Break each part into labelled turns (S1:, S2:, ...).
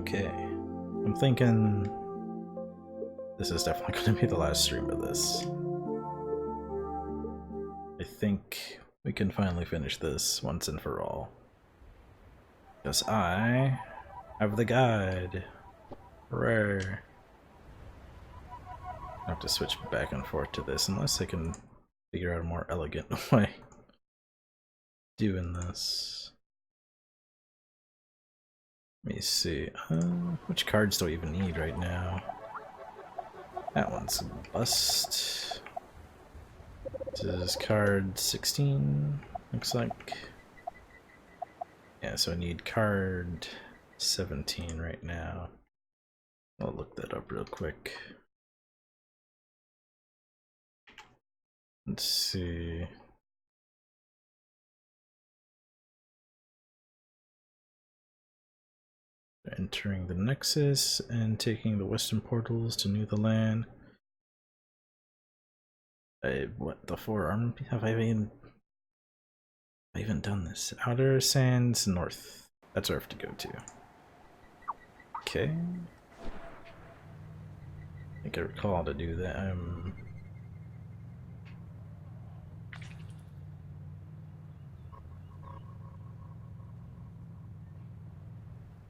S1: Okay. I'm thinking this is definitely going to be the last stream of this. I think we can finally finish this once and for all. Because I have the guide. Rare. I have to switch back and forth to this unless I can figure out a more elegant way doing this. Let me see. Which cards do I even need right now? That one's bust. This is card 16, looks like. Yeah, so I need card 17 right now. I'll look that up real quick. Let's see. Entering the Nexus and taking the western portals to New the Land. What, the 4 armor? Have I even done this? Outer Sands North. That's where I have to go to. Okay. I think I recall to do that.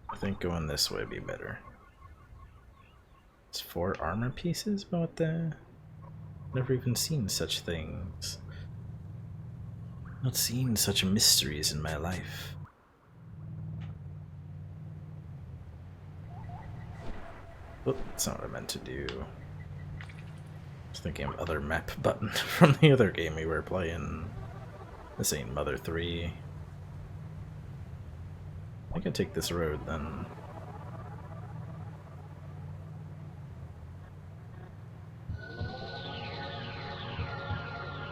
S1: I think going this way would be better. It's 4 armor pieces? What the? Never even seen such things. Not seen such mysteries in my life. Oh, that's not what I meant to do. I was thinking of other map button from the other game we were playing. This ain't Mother 3. I can take this road then.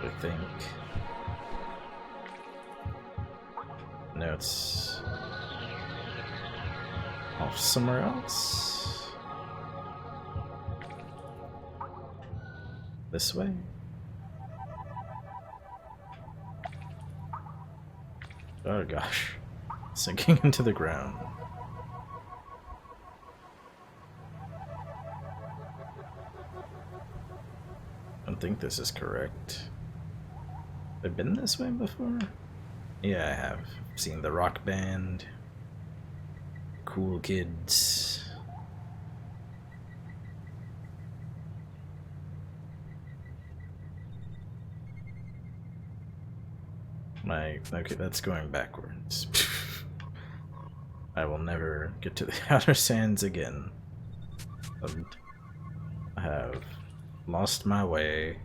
S1: I think. No, it's off somewhere else. This way? Oh gosh. Sinking into the ground. I don't think this is correct. I've been this way before? Yeah, I have. I've seen the rock band. Cool kids. Okay, that's going backwards. I will never get to the outer sands again. I have lost my way.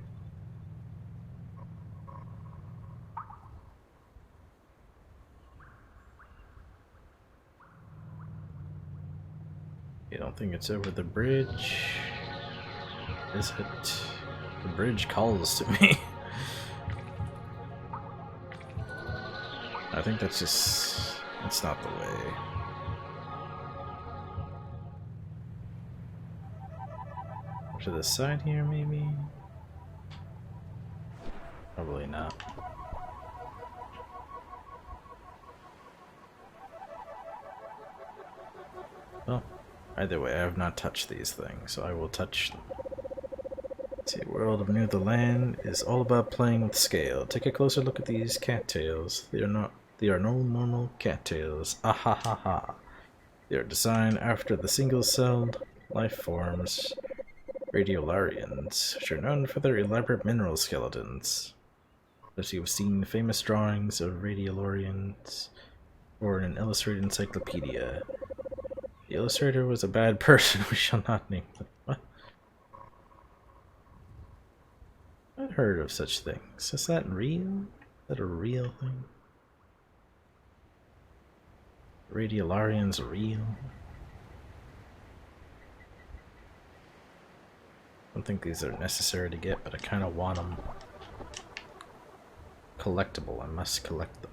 S1: I don't think it's over the bridge. Is it? The bridge calls to me. I think that's just... that's not the way. To the side here, maybe? Probably not. Well, either way, I have not touched these things, so I will touch them. Let's see, World of New the Land is all about playing with scale. Take a closer look at these cattails. They are no normal cattails. Ah ha ha ha. They are designed after the single-celled life forms Radiolarians, which are known for their elaborate mineral skeletons. As you have seen famous drawings of Radiolarians or in an illustrated encyclopedia. The illustrator was a bad person, we shall not name them. What? I've heard of such things. Is that real? Is that a real thing? Radiolarians real? I don't think these are necessary to get, but I kind of want them. Collectible, I must collect them.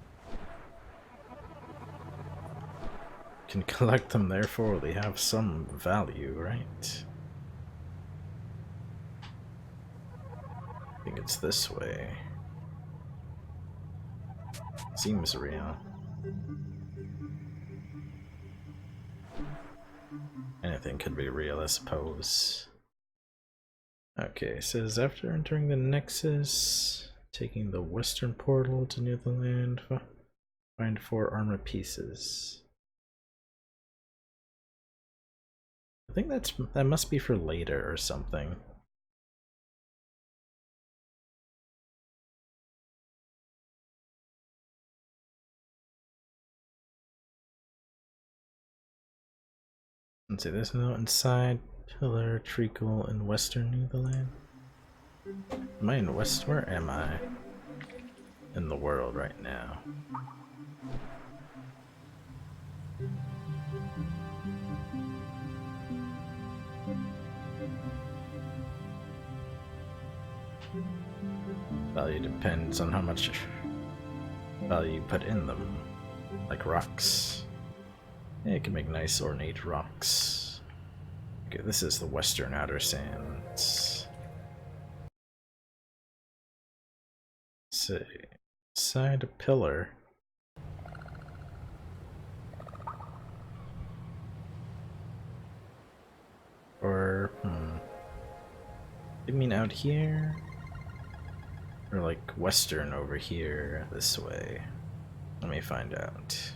S1: Can collect them, therefore they have some value, right? I think it's this way. Seems real. Anything could be real, I suppose. Okay, it says after entering the Nexus, taking the western portal to New Land, find 4 armor pieces. I think that must be for later or something. Let's see, there's no inside pillar, treacle in western New Land. Am I in west? Where am I in the world right now? Value depends on how much value you put in them, like rocks. Yeah, you can make nice ornate rocks. Okay, this is the western outer sands. Let's see, side a pillar. Or, you mean out here? Or like western over here, this way? Let me find out.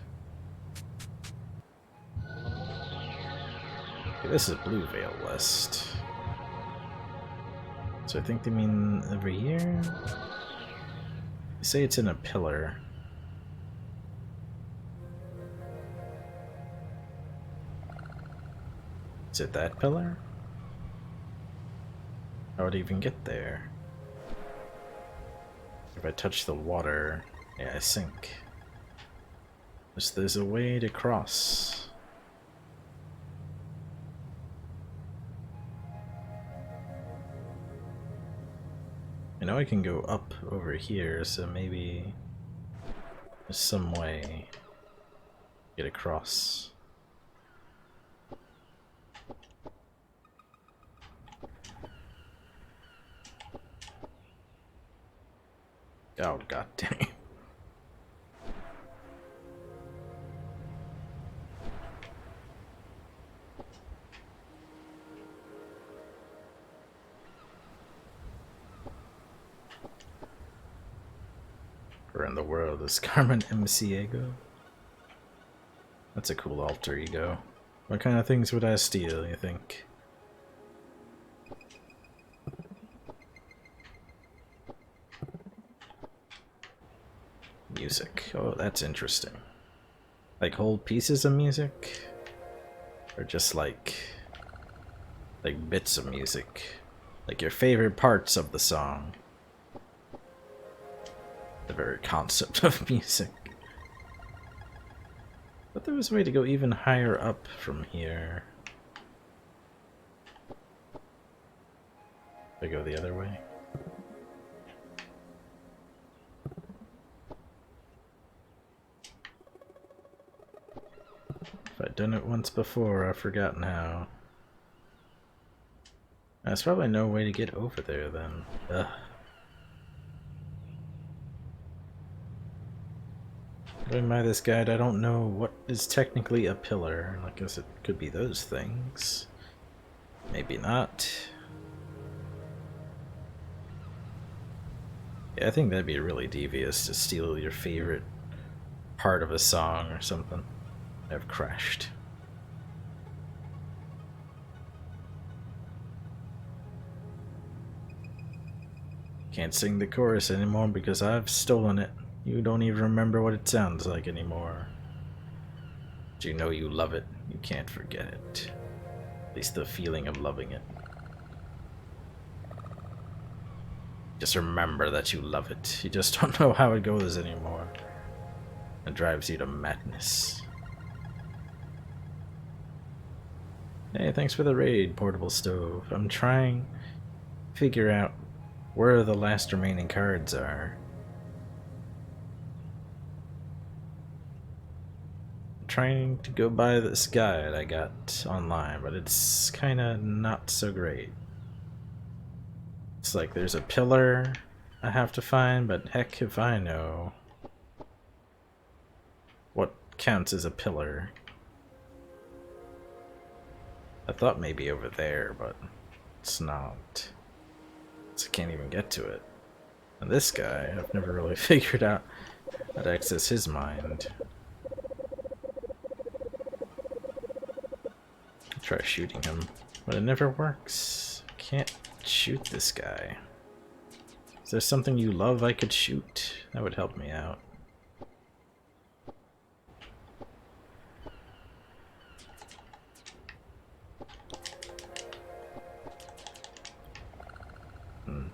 S1: Okay, this is Blue Veil West. So I think they mean over here? They say it's in a pillar. Is it that pillar? How would I even get there? If I touch the water, yeah, I sink. There's a way to cross. I know I can go up over here, so maybe there's some way to get across. Oh, god dang it. Where in the world is Carmen Mciego? That's a cool alter ego. What kind of things would I steal, you think? Music. Oh, that's interesting. Like whole pieces of music? Or just like bits of music? Like your favorite parts of the song? The very concept of music. But there was a way to go even higher up from here. I go the other way. If I'd done it once before, I've forgotten how. There's probably no way to get over there then. Ugh. Going by this guide, I don't know what is technically a pillar. I guess it could be those things. Maybe not. Yeah, I think that'd be really devious to steal your favorite part of a song or something. I've crashed. Can't sing the chorus anymore because I've stolen it. You don't even remember what it sounds like anymore. But you know you love it. You can't forget it. At least the feeling of loving it. Just remember that you love it. You just don't know how it goes anymore. It drives you to madness. Hey, thanks for the raid, Portable Stove. I'm trying to figure out where the last remaining cards are. I'm trying to go by this guide I got online, but it's kinda not so great. It's like there's a pillar I have to find, but heck if I know what counts as a pillar. I thought maybe over there, but it's not. So I can't even get to it. And this guy, I've never really figured out how to access his mind. I'll try shooting him, but it never works. I can't shoot this guy. Is there something you love I could shoot? That would help me out.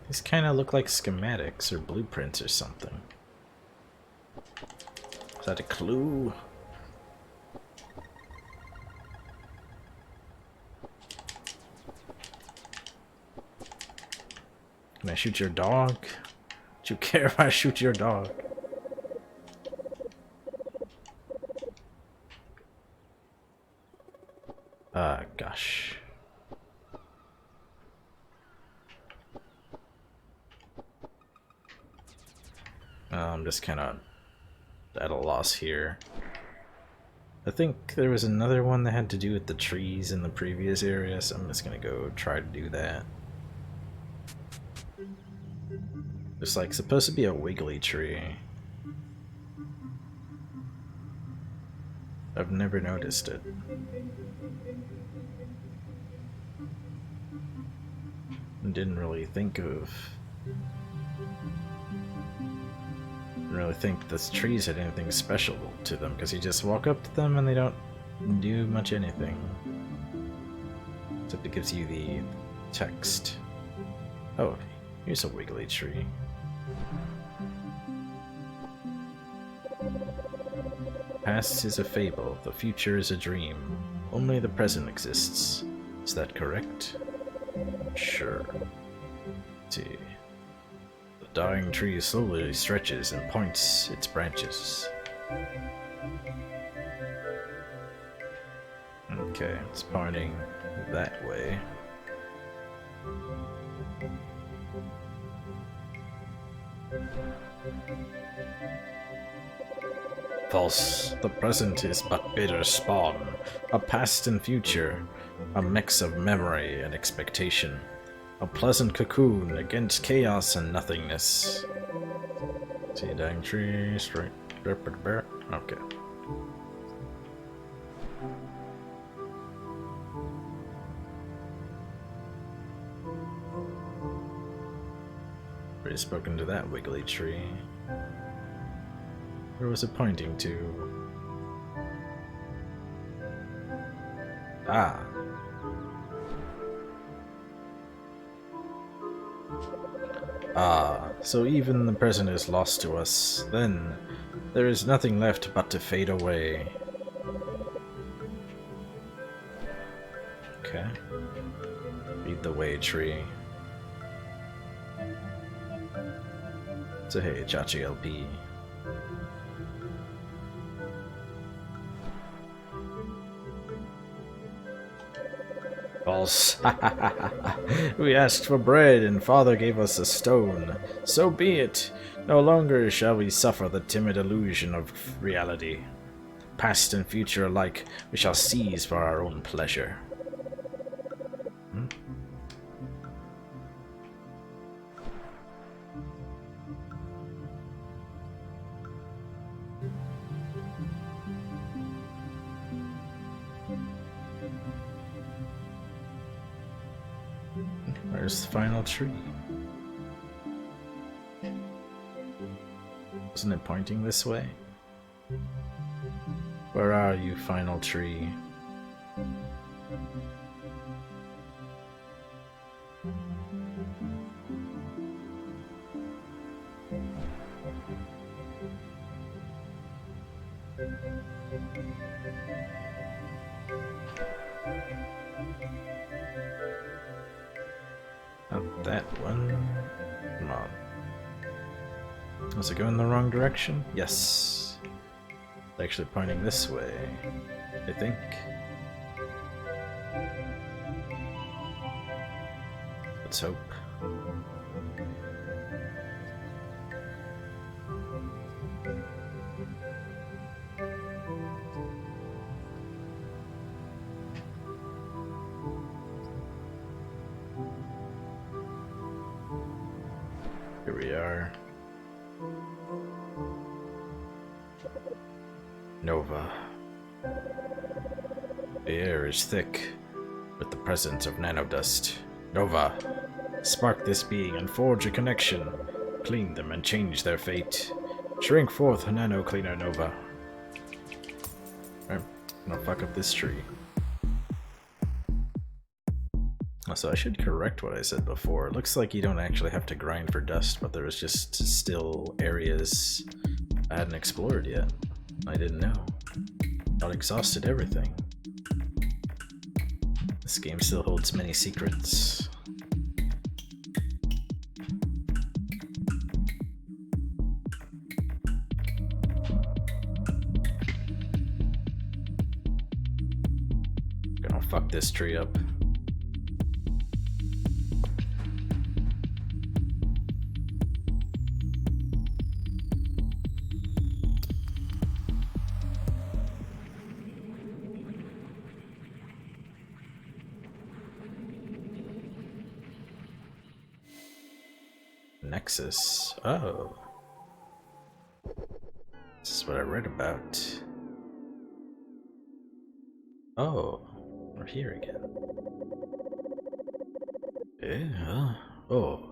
S1: These kind of look like schematics or blueprints or something. Is that a clue? Can I shoot your dog? Do you care if I shoot your dog? Gosh. I'm just kind of at a loss here. I think there was another one that had to do with the trees in the previous area, so I'm just gonna go try to do that. There's like supposed to be a wiggly tree. I've never noticed it. Didn't really think the trees had anything special to them, because you just walk up to them and they don't do much anything. Except it gives you the text. Oh, here's a wiggly tree. Past is a fable, the future is a dream. Only the present exists. Is that correct? Sure. Let's see. The dying tree slowly stretches and points its branches. Okay, it's pointing that way. False. The present is but bitter spawn. A past and future. A mix of memory and expectation. A pleasant cocoon against chaos and nothingness. See a dying tree, straight. Okay. Already spoken to that wiggly tree. Where was it pointing to? Ah. Ah, so even the present is lost to us. Then, there is nothing left but to fade away. Okay. Lead the way, tree. So hey, Chachi LP. False. We asked for bread, and father gave us a stone. So be it. No longer shall we suffer the timid illusion of reality. Past and future alike, we shall seize for our own pleasure. Where's the final tree? Wasn't it pointing this way? Where are you, final tree? Not that one. Come on. Was it going the wrong direction? Yes. It's actually pointing this way, I think. Let's hope. are. Nova. The air is thick with the presence of nanodust. Nova, spark this being and forge a connection. Clean them and change their fate. Shrink forth, nano cleaner Nova. I'm gonna fuck up this tree. So I should correct what I said before. It looks like you don't actually have to grind for dust, but there's just still areas I hadn't explored yet. I didn't know. Not exhausted everything. This game still holds many secrets. Gonna fuck this tree up. Nexus. Oh. This is what I read about. Oh, we're here again. Yeah. Oh.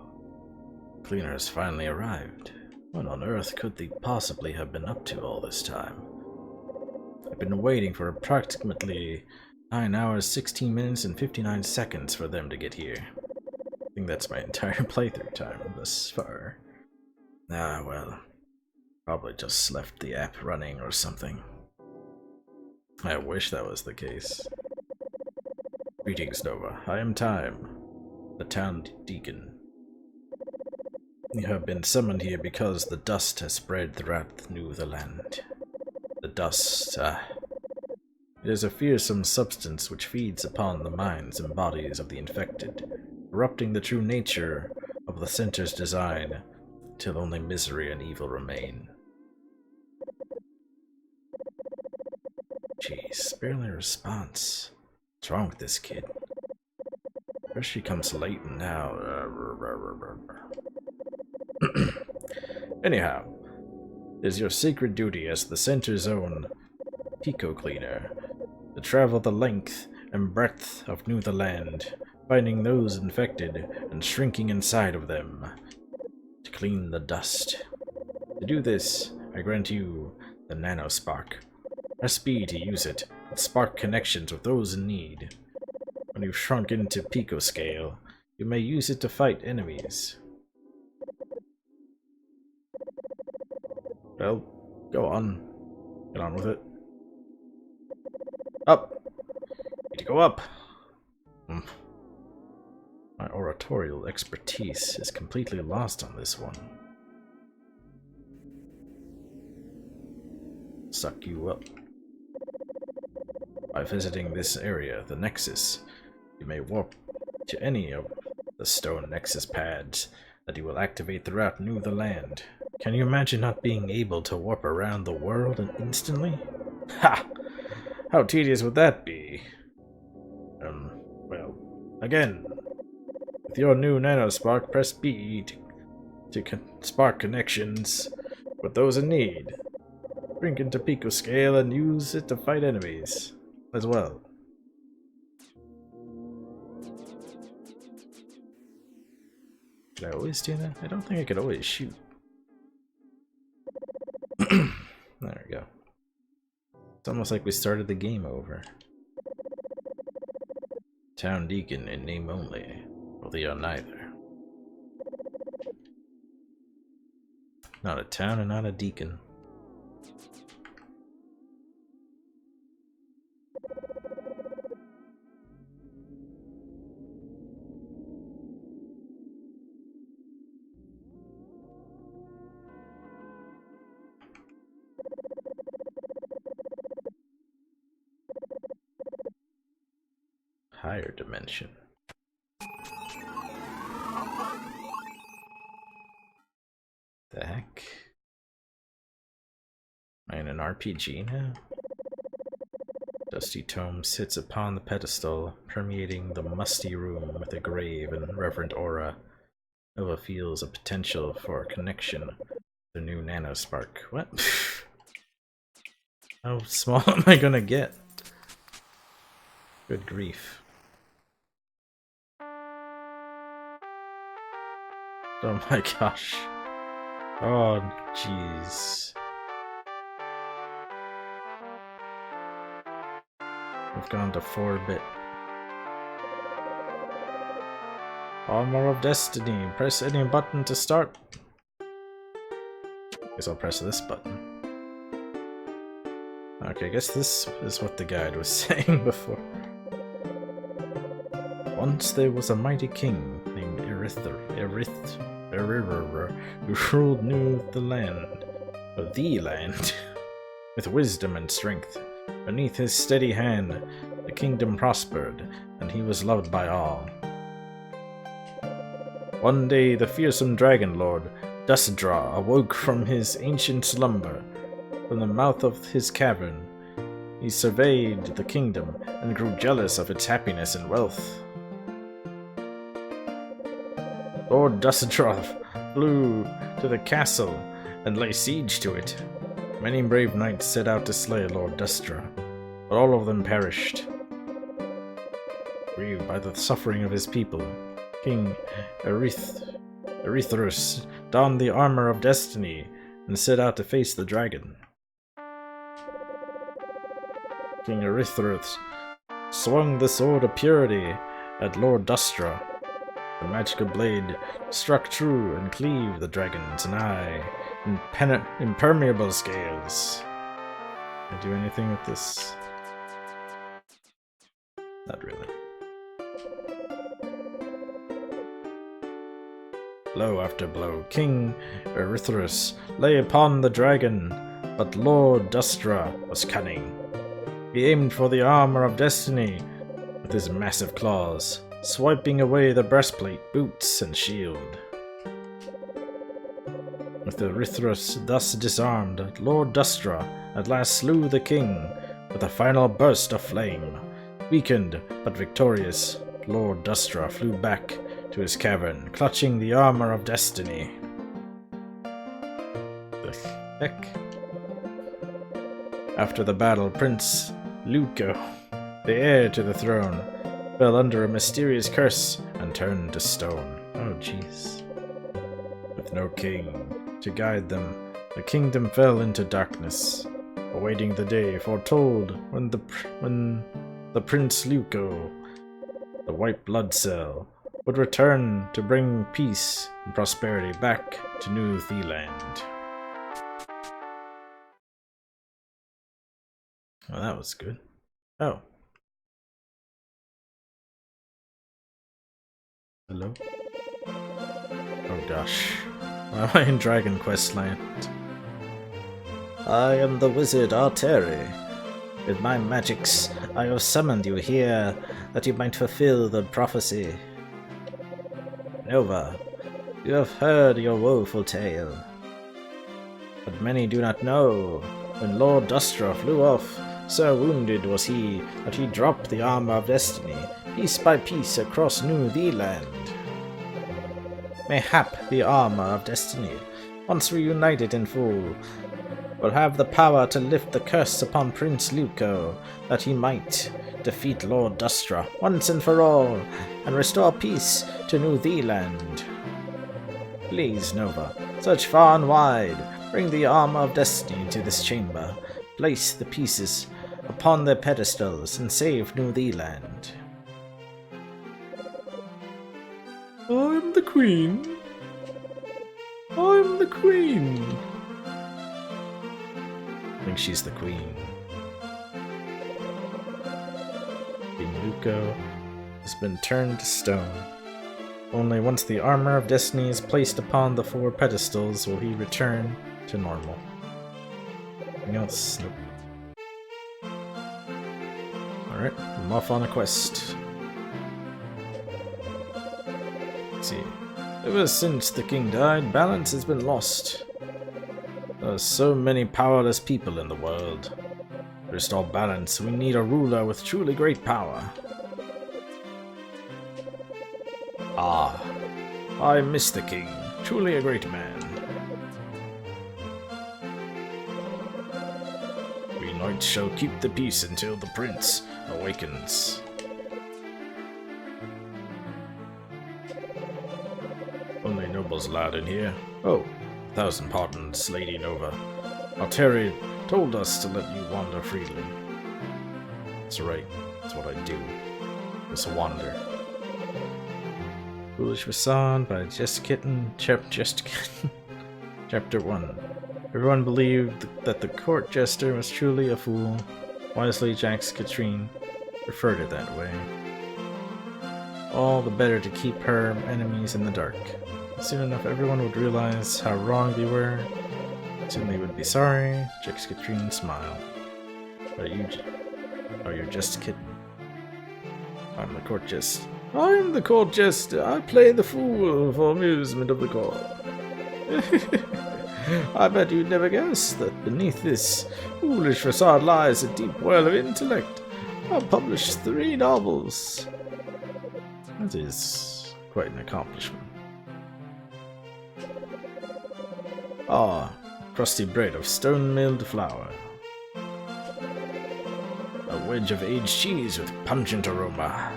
S1: Cleaner has finally arrived. What on earth could they possibly have been up to all this time? I've been waiting for approximately 9 hours, 16 minutes, and 59 seconds for them to get here. I think that's my entire playthrough time thus far. Ah, well. Probably just left the app running or something. I wish that was the case. Greetings, Nova. I am Time, the town deacon. You have been summoned here because the dust has spread throughout the land. The dust, it is a fearsome substance which feeds upon the minds and bodies of the infected, corrupting the true nature of the center's design, till only misery and evil remain. Jeez, barely a response. What's wrong with this kid? First she comes late and now... Anyhow, it is your sacred duty as the center's own Pico Cleaner to travel the length and breadth of New the Land, finding those infected and shrinking inside of them, to clean the dust. To do this, I grant you the Nanospark. Press B to use it, and spark connections with those in need. When you've shrunk into picoscale, you may use it to fight enemies. Well, go on. Get on with it. Up! Need to go up! My oratorial expertise is completely lost on this one. Suck you up. By visiting this area, the Nexus, you may warp to any of the stone Nexus pads that you will activate throughout New the Land. Can you imagine not being able to warp around the world instantly? Ha! How tedious would that be? Well, again, with your new Nanospark, press B to spark connections with those in need. Shrink into picoscale and use it to fight enemies as well. Could I always do that? I don't think I could always shoot. There we go. It's almost like we started the game over. Town Deacon in name only. Well, they are neither. Not a town and not a deacon. Higher dimension. The heck? Am I in an RPG now? Dusty tome sits upon the pedestal, permeating the musty room with a grave and reverent aura. Nova feels a potential for a connection. The new nanospark. What? How small am I gonna get? Good grief. Oh my gosh. Oh, jeez. We've gone to 4-bit. Armor of Destiny. Press any button to start. Guess I'll press this button. Okay, I guess this is what the guide was saying before. Once there was a mighty king named who ruled the land, with wisdom and strength. Beneath his steady hand, the kingdom prospered, and he was loved by all. One day, the fearsome dragon lord, Dustdraw, awoke from his ancient slumber. From the mouth of his cavern, he surveyed the kingdom and grew jealous of its happiness and wealth. Lord Dustdraw flew to the castle and laid siege to it. Many brave knights set out to slay Lord Dustdraw, but all of them perished. Grieved by the suffering of his people, King Aerithurus donned the armor of destiny and set out to face the dragon. King Aerithurus swung the sword of purity at Lord Dustdraw. The magical blade struck true and cleaved the dragon's nigh impermeable scales. Can I do anything with this? Not really. Blow after blow, King Aerithurus lay upon the dragon, but Lord Dustdraw was cunning. He aimed for the armor of destiny with his massive claws, swiping away the breastplate, boots, and shield. With Aerithurus thus disarmed, Lord Dustdraw at last slew the king with a final burst of flame. Weakened but victorious, Lord Dustdraw flew back to his cavern, clutching the armor of destiny. The heck? After the battle, Prince Luco, the heir to the throne, fell under a mysterious curse and turned to stone. Oh jeez. With no king to guide them, the kingdom fell into darkness, awaiting the day foretold when the Prince Luco, the white blood cell, would return to bring peace and prosperity back to New Zealand. Well, that was good. Oh. Hello? Oh gosh. Why am I in Dragon Quest land? I am the wizard Arteri. With my magics, I have summoned you here that you might fulfill the prophecy. Nova, you have heard your woeful tale. But many do not know. When Lord Dustdraw flew off, so wounded was he that he dropped the armor of destiny, piece by piece across New Zealand. Mayhap the armor of destiny, once reunited in full, will have the power to lift the curse upon Prince Luco, that he might defeat Lord Dustdraw once and for all, and restore peace to New Zealand. Please, Nova, search far and wide, bring the armor of destiny into this chamber, place the pieces upon their pedestals, and save New Zealand. I'm the Queen. I'm the Queen. I think she's the Queen. King Luco has been turned to stone. Only once the armor of destiny is placed upon the 4 pedestals will he return to normal. Anything else? Nope. Alright, I'm off on a quest. Let's see. Ever since the king died, balance has been lost. There are so many powerless people in the world. To restore balance, we need a ruler with truly great power. Ah, I miss the king. Truly a great man. We knights shall keep the peace until the prince awakens. Only nobles allowed in here. Oh, 1,000 pardons, Lady Nova. Alteri told us to let you wander freely. That's right, that's what I do. Just wander. Foolish Facade by Just Kitten, Just Kitten. Chapter 1. Everyone believed that the court jester was truly a fool. Wisely, Jax Katrine referred it that way. All the better to keep her enemies in the dark. Soon enough, everyone would realize how wrong they were. Soon they would be sorry. Jax Katrine smiled. Are you just a kitten? I'm the court jester. I'm the court jester. I play the fool for amusement of the court. I bet you'd never guess that beneath this foolish facade lies a deep well of intellect. I've published 3 novels. That is quite an accomplishment. Ah, crusty bread of stone-milled flour. A wedge of aged cheese with pungent aroma.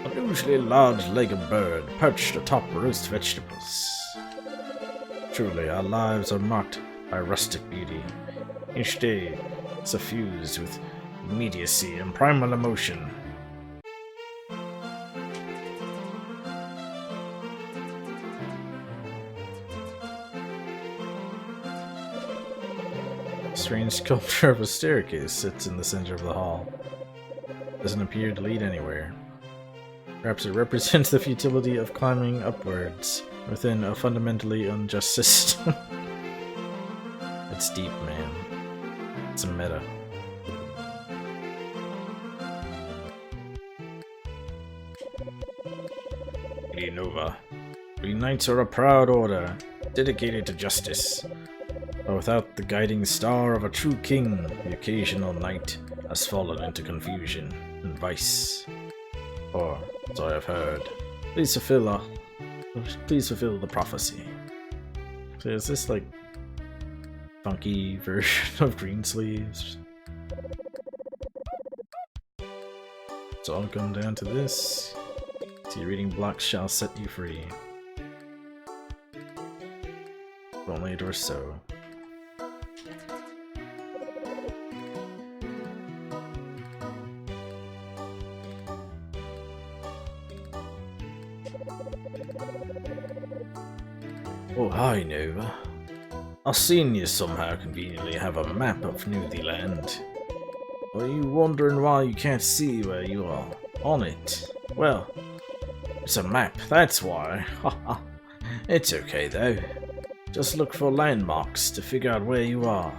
S1: Unusually large leg of bird perched atop roast vegetables. Truly, our lives are marked by rustic beauty. Each day suffused with immediacy and primal emotion. A strange sculpture of a staircase sits in the center of the hall. Doesn't appear to lead anywhere. Perhaps it represents the futility of climbing upwards within a fundamentally unjust system. It's deep, man. It's a meta. Lady Nova. We knights are a proud order, dedicated to justice. But without the guiding star of a true king, the occasional knight has fallen into confusion and vice. Or, as I have heard, please fulfill the prophecy. So is this like funky version of Greensleeves? It's all come down to this. See, reading blocks shall set you free. If only it were so. Oh, hi, Nova. I've seen you somehow conveniently have a map of New Zealand. Are you wondering why you can't see where you are on it? Well, it's a map, that's why. Haha. It's okay though. Just look for landmarks to figure out where you are.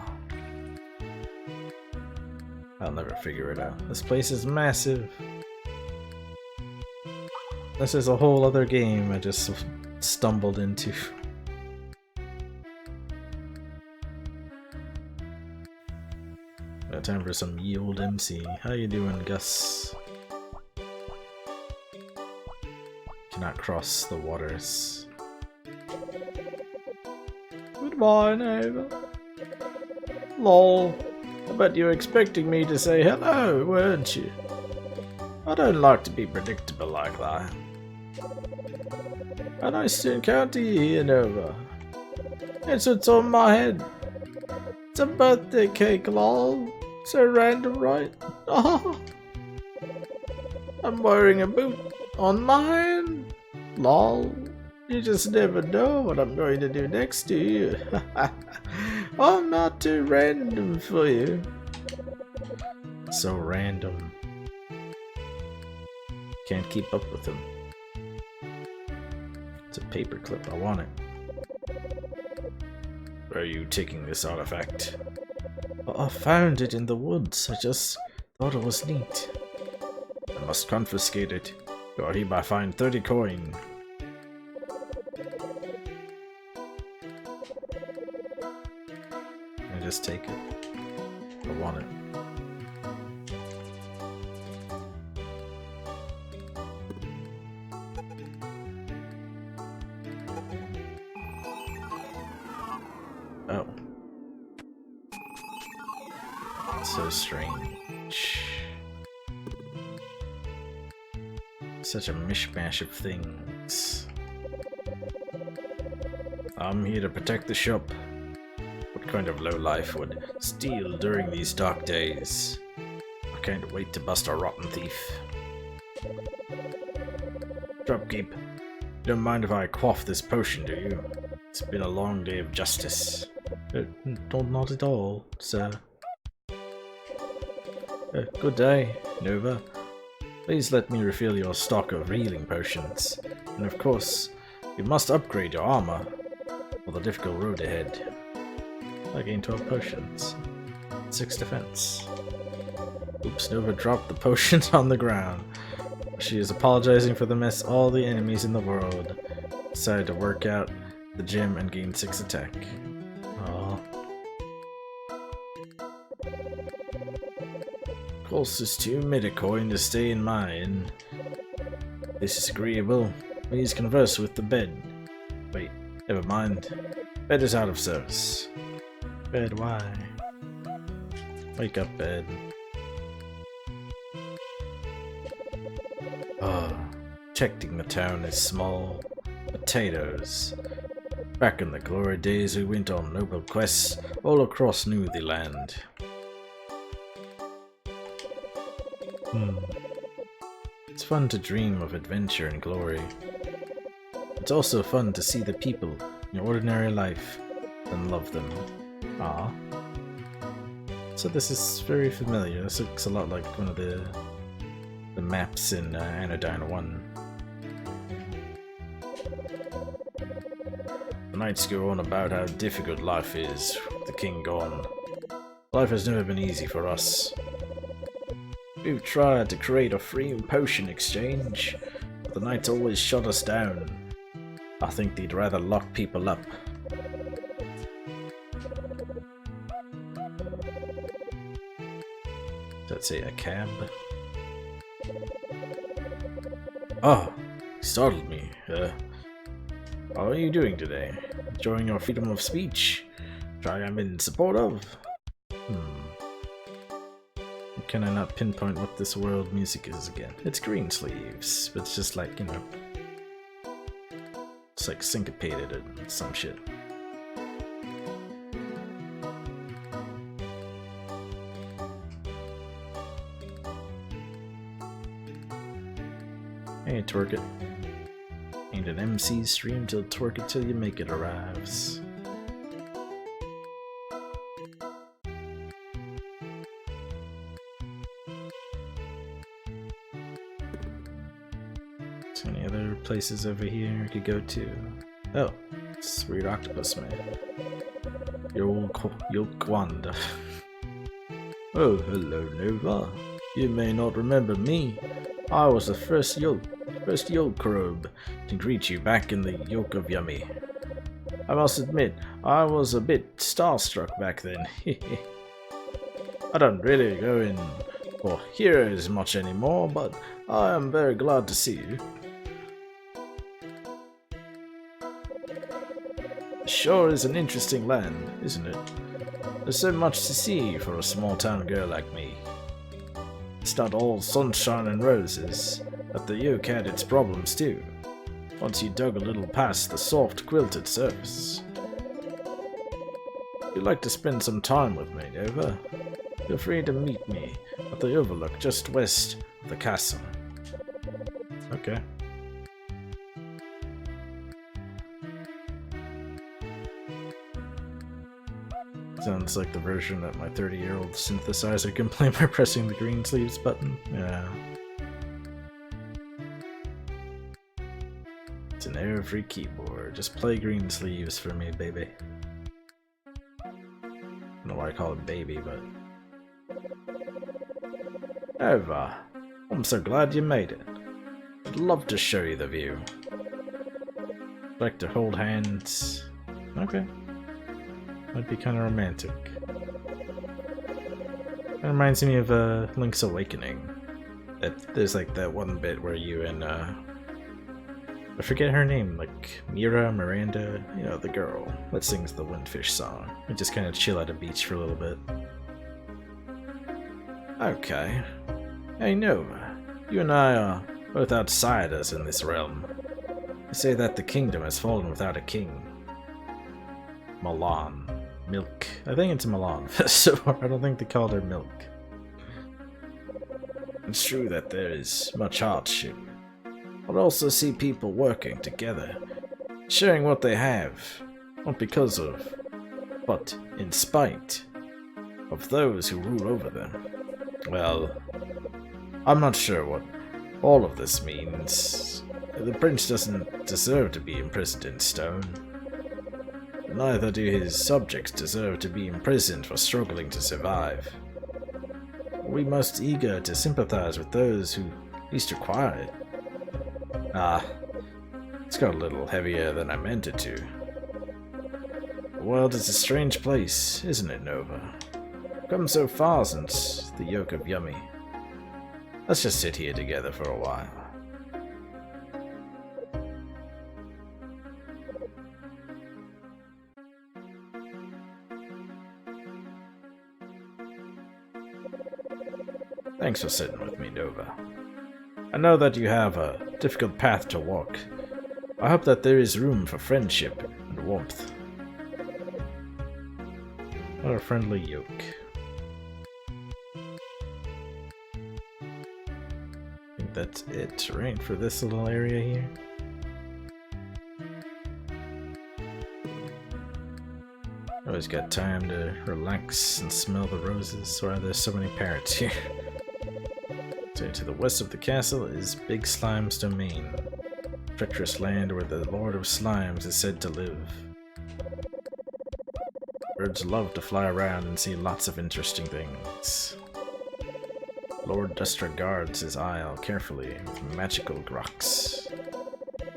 S1: I'll never figure it out. This place is massive. This is a whole other game I just stumbled into. Got time for some ye old MC. How you doing, Gus? Cannot cross the waters. Goodbye, neighbor. Lol. I bet you were expecting me to say hello, weren't you? I don't like to be predictable like that. A nice to encounter you here, Nova. It's what's on my head. It's a birthday cake, lol. So random, right? Oh. I'm wearing a boot on mine. Lol. You just never know what I'm going to do next to you. I'm not too random for you. So random. Can't keep up with him. It's a paperclip. I want it. Where are you taking this artifact? I found it in the woods. I just thought it was neat. I must confiscate it. You are hereby fined 30 coin. I just take it. I want it. So strange. Such a mishmash of things. I'm here to protect the shop. What kind of lowlife would steal during these dark days? I can't wait to bust a rotten thief. Dropkeep, you don't mind if I quaff this potion, do you? It's been a long day of justice. Not at all, sir. Good day, Nova. Please let me refill your stock of healing potions. And of course, you must upgrade your armor for the difficult road ahead. I gained 12 potions. 6 defense. Oops, Nova dropped the potions on the ground. She is apologizing for the mess all the enemies in the world. Decided to work out the gym and gain 6 attack. Aww. Closest to Metacoin to stay in mine. This is agreeable. Please converse with the bed. Wait, never mind. Bed is out of service. Bed, why? Wake up, bed. Protecting the town is small potatoes. Back in the glory days we went on noble quests all across New the land. It's fun to dream of adventure and glory. It's also fun to see the people in your ordinary life and love them. Ah. So this is very familiar. This looks a lot like one of the maps in Anodyne 1. The knights go on about how difficult life is with the king gone. Life has never been easy for us. We've tried to create a free potion exchange, but the knights always shut us down. I think they'd rather lock people up. Let's say a cab. Oh, you startled me. How are you doing today? Enjoying your freedom of speech? Try I'm in support of? Can I not pinpoint what this world music is again? It's Greensleeves, but it's just like, you know, it's like syncopated and some shit. Hey, twerk it. Ain't an MC stream till twerk it till you make it arrives. So any other places over here I could go to? Oh, it's Weird Octopus Man. Yokwanda. Oh, hello Nova. You may not remember me. I was the first Yolkrobe to greet you back in the Yoke of Yummy. I must admit, I was a bit starstruck back then. I don't really go in for heroes much anymore, but I am very glad to see you. Sure is an interesting land, isn't it? There's so much to see for a small town girl like me. It's not all sunshine and roses, but the yoke had its problems too, once you dug a little past the soft quilted surface. If you'd like to spend some time with me, Nova, feel free to meet me at the overlook just west of the castle. Okay. Sounds like the version that my 30-year-old synthesizer can play by pressing the Greensleeves button. Yeah. It's an error-free keyboard. Just play Greensleeves for me, baby. I don't know why I call it baby, but... Eva, I'm so glad you made it. I'd love to show you the view. I'd like to hold hands. Okay. Might be kind of romantic. It reminds me of Link's Awakening. There's like that one bit where you and I forget her name, like Miranda, you know, the girl that sings the Windfish song. We just kind of chill at a beach for a little bit. Okay. Hey Nova, you and I are both outsiders in this realm. They say that the kingdom has fallen without a king. Milan. Milk. I think it's Milan. So I don't think they called her Milk. It's true that there is much hardship, but also see people working together, sharing what they have, not because of, but in spite of those who rule over them. Well, I'm not sure what all of this means. The prince doesn't deserve to be imprisoned in stone. Neither do his subjects deserve to be imprisoned for struggling to survive. We most eager to sympathize with those who least require it. It's got a little heavier than I meant it to. The world is a strange place, isn't it, Nova? Come so far since the yoke of Yummy. Let's just sit here together for a while. Thanks for sitting with me, Nova. I know that you have a difficult path to walk. I hope that there is room for friendship and warmth. What a friendly yoke. I think that's it, right, for this little area here? Always got time to relax and smell the roses. Why there's so many parrots here. So to the west of the castle is Big Slime's domain, treacherous land where the Lord of Slimes is said to live. Birds love to fly around and see lots of interesting things. Lord Dustra guards his isle carefully with magical rocks.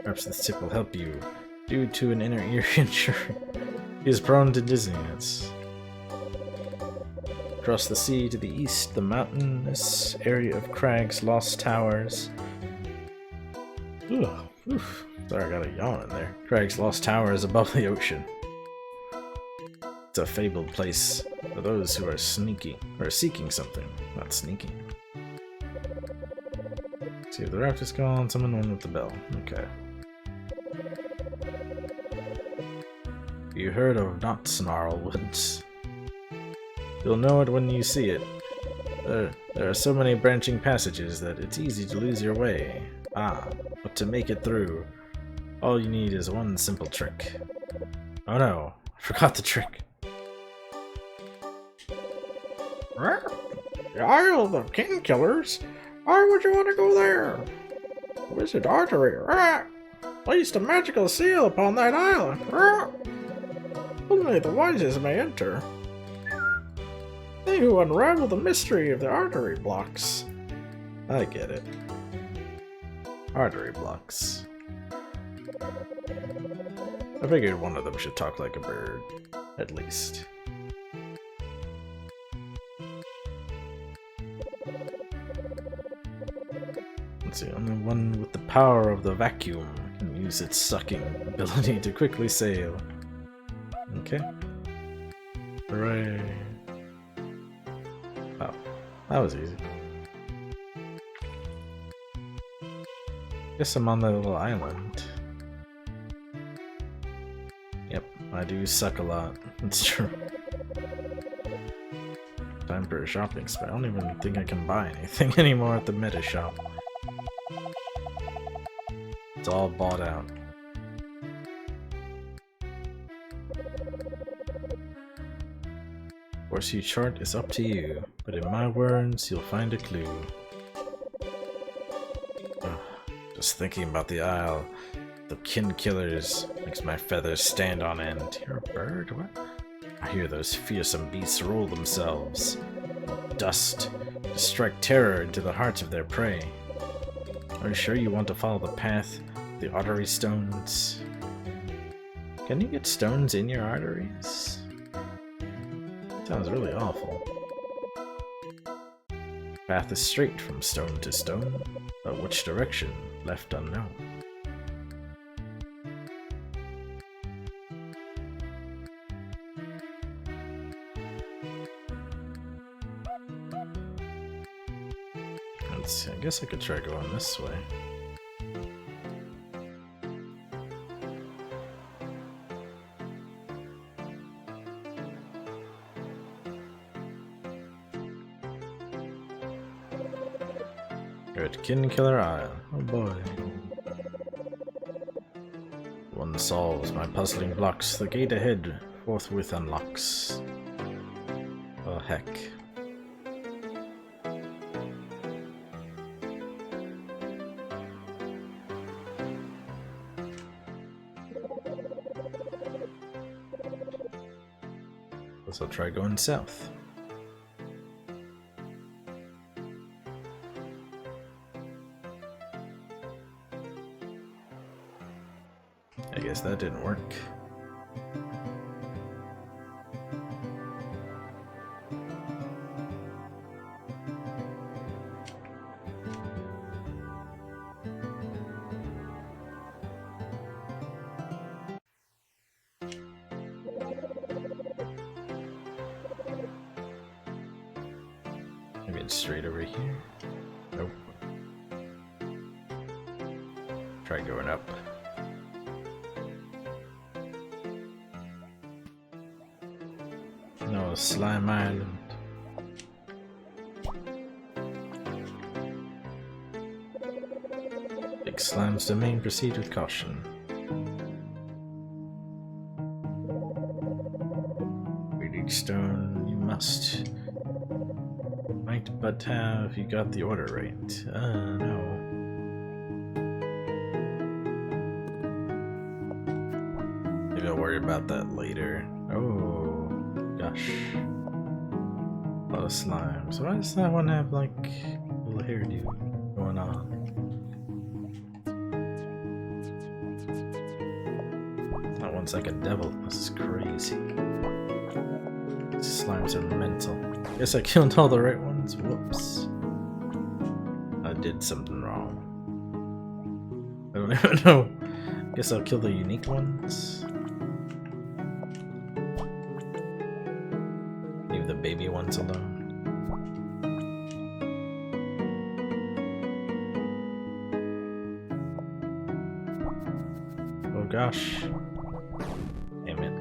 S1: Perhaps this tip will help you due to an inner ear injury. He is prone to dizziness. Across the sea to the east, the mountainous area of Crag's Lost Towers. Oof. Sorry, I got a yawn in there. Crag's Lost Tower is above the ocean. It's a fabled place for those who are sneaky, or seeking something, not sneaking. See if the raft is gone, someone went with the bell. Okay. You heard of Not Snarl Woods? You'll know it when you see it. There are so many branching passages that it's easy to lose your way. But to make it through, all you need is one simple trick. Oh no, I forgot the trick.
S2: The Isle of the King Killers? Why would you want to go there? Wizard Artery. Placed a magical seal upon that island. Only the wisest may enter. They who unravel the mystery of the artery blocks.
S1: I get it. Artery blocks. I figured one of them should talk like a bird, at least. Let's see, only one with the power of the vacuum can use its sucking ability to quickly sail. Okay. Hooray. Oh, that was easy. Guess I'm on that little island. Yep, I do suck a lot. It's true. Time for a shopping spree. I don't even think I can buy anything anymore at the meta shop. It's all bought out. Course you chart is up to you, but in my words, you'll find a clue. Just thinking about the Isle, the kin killers, makes my feathers stand on end. You're a bird? What? I hear those fearsome beasts roll themselves. Dust, to strike terror into the hearts of their prey. Are you sure you want to follow the path of the artery stones? Can you get stones in your arteries? Sounds really awful. Path is straight from stone to stone, but which direction, left unknown. Let's see, I guess I could try going this way. We're at Killer Isle. Oh boy. One solves my puzzling blocks. The gate ahead forthwith unlocks. Oh heck. Guess I'll try going south. I guess that didn't work. Maybe it's straight over here. Nope. Try going up. No, Slime Island. Big Slime's domain, proceed with caution. Reading stone, you must. Might but have you got the order right. No. Maybe I'll worry about that later. Oh, gosh. A lot of slime. So why does that one have, like, a little hairdo going on? That one's like a devil. This is crazy. These slimes are mental. Guess I killed all the right ones. Whoops. I did something wrong. I don't even know. Guess I'll kill the unique ones. Leave the baby ones alone. Oh gosh. Damn it.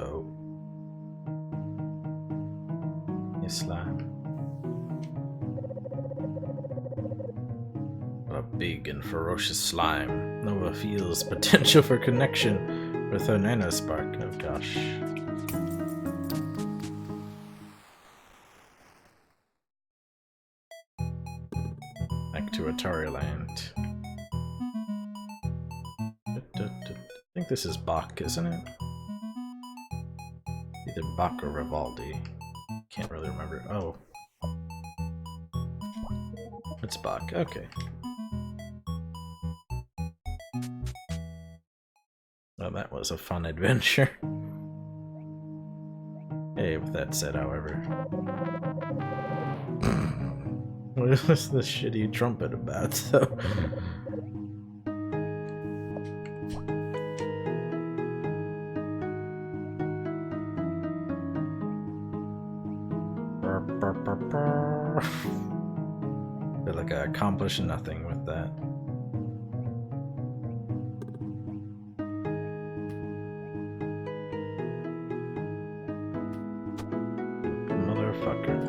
S1: Oh. Yes, slime. What a big and ferocious slime. Nova feels potential for connection with her nanospark. Oh gosh. Back to Atari Land. I think this is Bach, isn't it? Either Bach or Vivaldi. Can't really remember. Oh. It's Bach. Okay. Well, that was a fun adventure. Hey, with that said, however. What is this shitty trumpet about, though? Feel like I accomplished nothing with that. Motherfucker.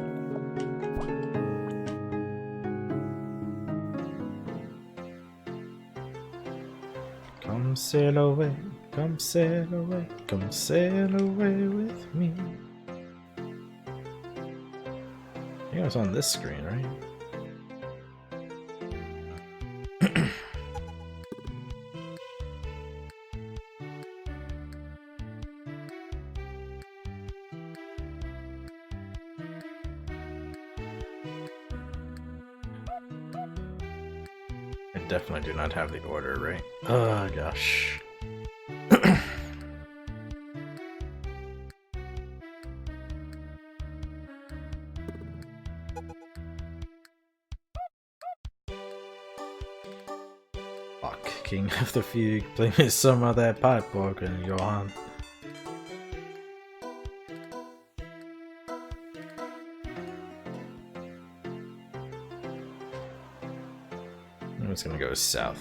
S1: Come sail away, come sail away, come sail away with me. I think it was on this screen, right? I definitely do not have the order right. Oh gosh. Fuck, King of the Fugue, play me some of that pipe organ, Johan. I'm just gonna go south.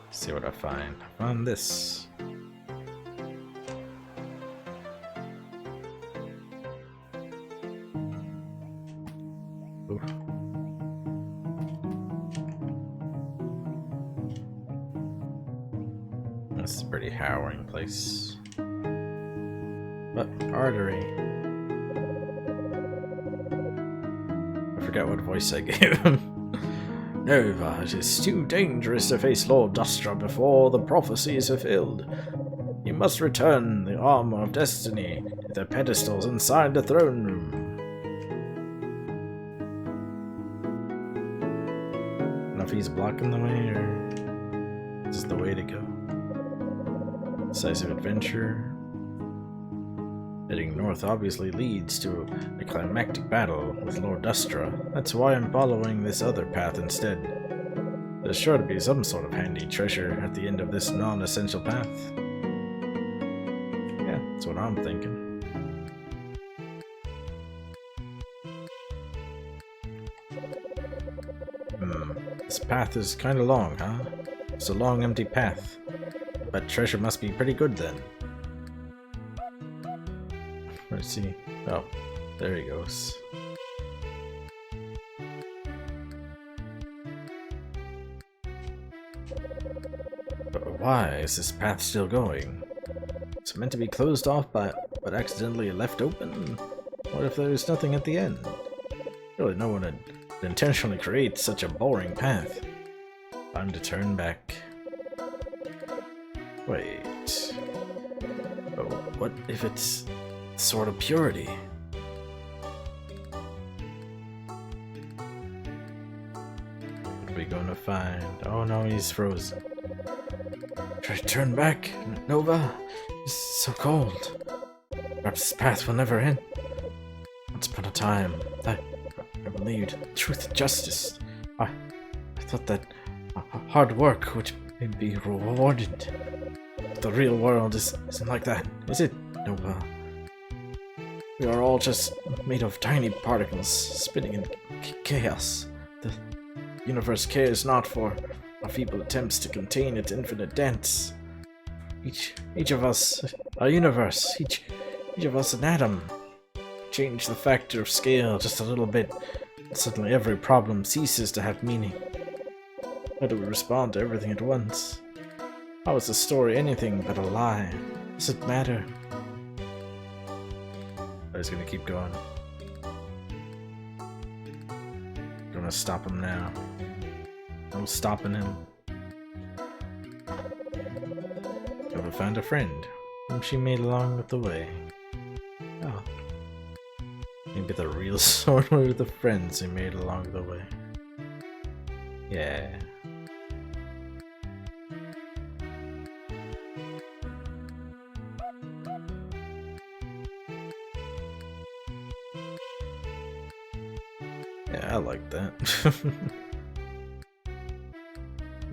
S1: See what I find. I found this. Ooh. This is a pretty harrowing place. But artery. I forgot what voice I gave him. Nova, it is too dangerous to face Lord Dustra before the prophecy is fulfilled. You must return the armor of destiny to the pedestals inside the throne room. I don't know if he's blocking the way or this is the way to go. Decisive adventure. Heading north obviously leads to a climactic battle with Lord Dustra. That's why I'm following this other path instead. There's sure to be some sort of handy treasure at the end of this non-essential path. Yeah, that's what I'm thinking. This path is kinda long, huh? It's a long empty path. But treasure must be pretty good then. Let's see. Oh, there he goes. But why is this path still going? It's meant to be closed off but accidentally left open? What if there's nothing at the end? Surely no one would intentionally create such a boring path. Time to turn back. Wait. Oh, what if it's Sword of Purity? What are we gonna find? Oh no, he's frozen. Try to turn back, Nova. It's so cold. Perhaps this path will never end. Once upon a time, I believed in truth and justice. I thought that hard work would be rewarded. But the real world isn't like that, is it, Nova? We are all just made of tiny particles spinning in chaos. The universe cares not for our feeble attempts to contain its infinite dance. Each of us a universe, each of us an atom. Change the factor of scale just a little bit, and suddenly every problem ceases to have meaning. How do we respond to everything at once? How is the story anything but a lie? Does it matter? I was gonna keep going. Gonna stop him now. No stopping him. Nova found a friend, whom she made along the way. Oh. Maybe the real sword were the friends he made along the way. Yeah. Yeah, I like that.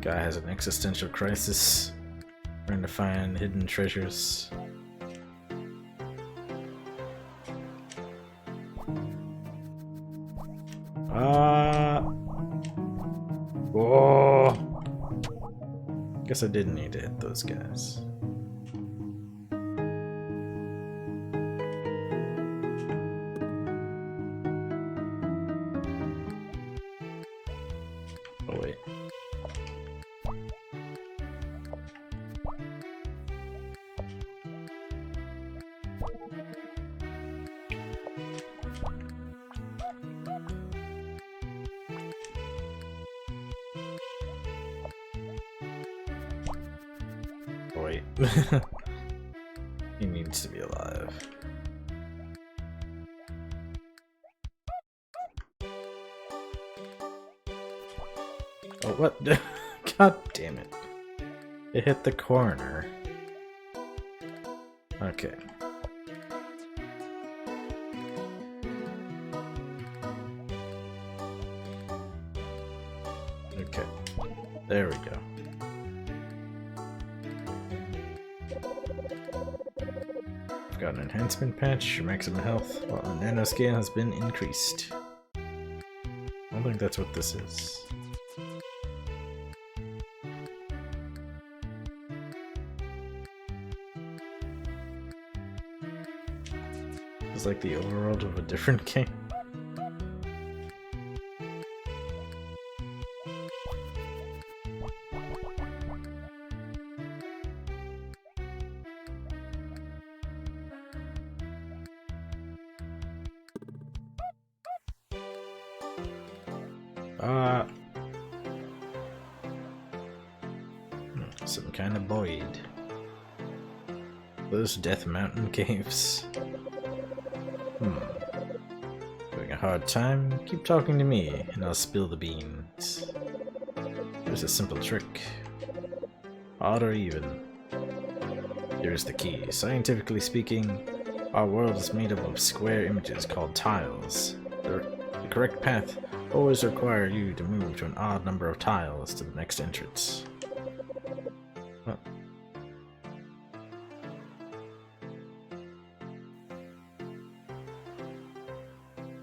S1: Guy has an existential crisis, trying to find hidden treasures. Oh! Guess I didn't need to hit those guys. Oh wait. Oh wait. He needs to be alive. Oh, what? God damn it. It hit the corner. Okay. Okay. There we go. I've got an enhancement patch. Your maximum health while a nanoscale has been increased. I don't think that's what this is. It's like the overworld of a different game. Some kind of void. Those Death Mountain caves. Having a hard time? Keep talking to me, and I'll spill the beans. There's a simple trick. Odd or even. Here's the key. Scientifically speaking, our world is made up of square images called tiles. The correct path always requires you to move to an odd number of tiles to the next entrance.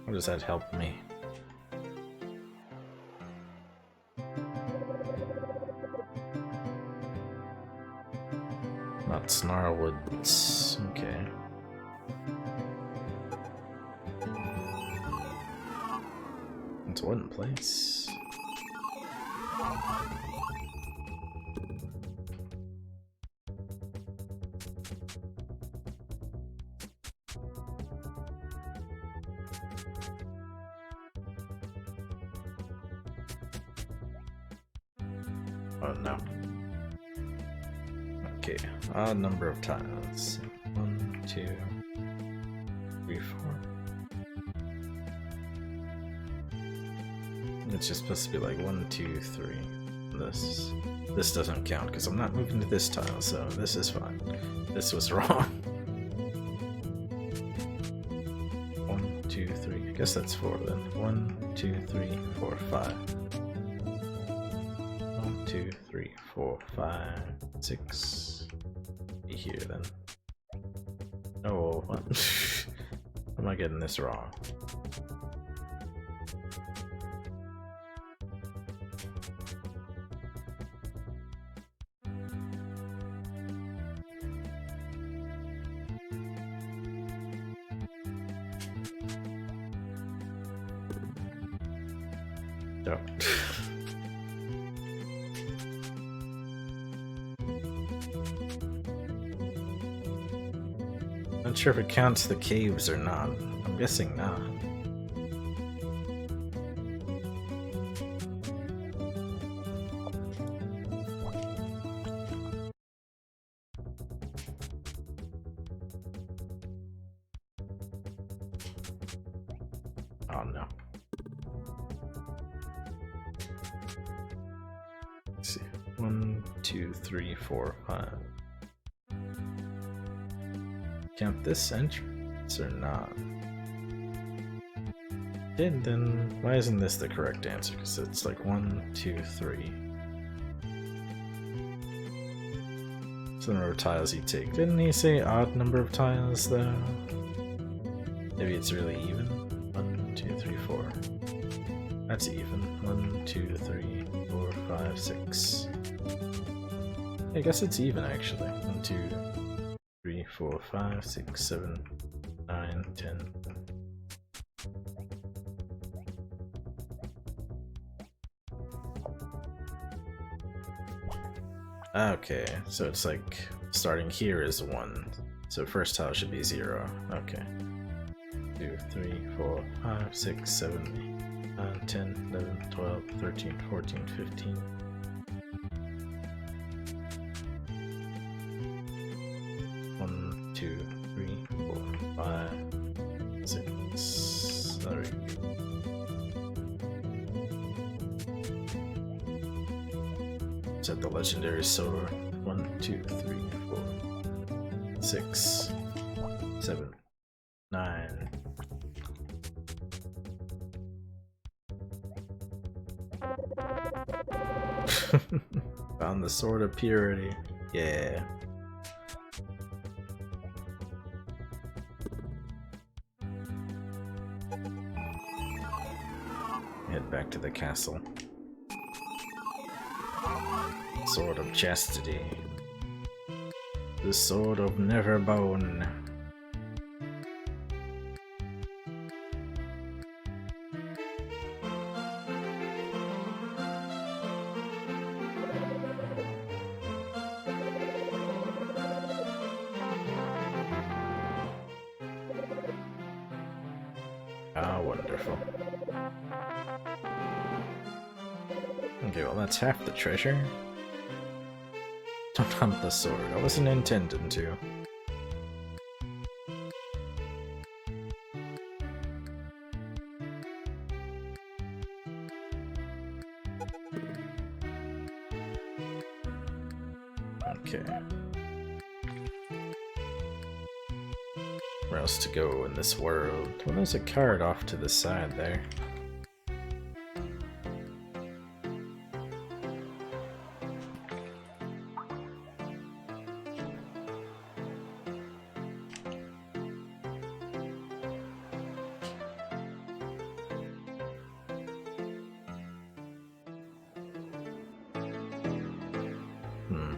S1: How does that help me? Not Snarlwoods. Okay. It's one place. Oh no. Okay, odd number of tiles. 1, 2, 3, 4. It's just supposed to be like 1, 2, 3. This doesn't count because I'm not moving to this tile, so this is fine. This was wrong. 1, 2, 3. I guess that's 4 then. 1, 2, 3, 4, 5. 1, 2, 3, 4, 5, 6. Be here then. Oh, what? Am I getting this wrong? No. Not sure if it counts the caves or not. I'm guessing not. Oh no. Let's see. 1, 2, 3, 4, 5. Count this entrance or not? Then why isn't this the correct answer? Because it's like 1, 2, 3. So the number of tiles you take. Didn't he say odd number of tiles though? Maybe it's really even. 1, 2, 3, 4. That's even. 1, 2, 3, 4, 5, 6. I guess it's even actually. 1, 2, 3, 4, 5, 6, 7, 9, 10. Okay, so it's like starting here is 1. So first tile should be 0. Okay. 2, 3, 4, 5, 6, 7, 8, 9, 10, 11, 12, 13, 14, 15. One, 2, 3, 4, 5, 6. There we go. Set the legendary sword. 1, 2, 3, 4, 6, 7, 9. Found the sword of purity. Yeah. Head back to the castle. Sword of chastity. The sword of never bone. Ah, wonderful. Okay, well that's half the treasure. Don't hump the sword. I wasn't intending to. Okay. Where else to go in this world? Well, there's a card off to the side there.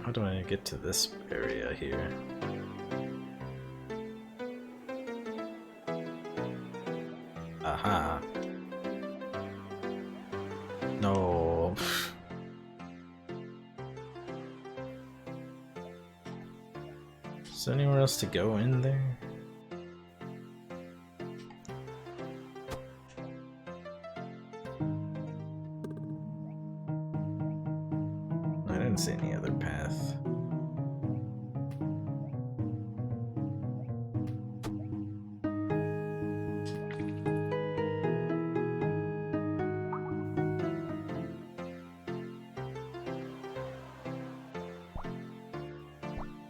S1: How do I get to this area here? Aha. No. Is there anywhere else to go in there? I didn't see any other path.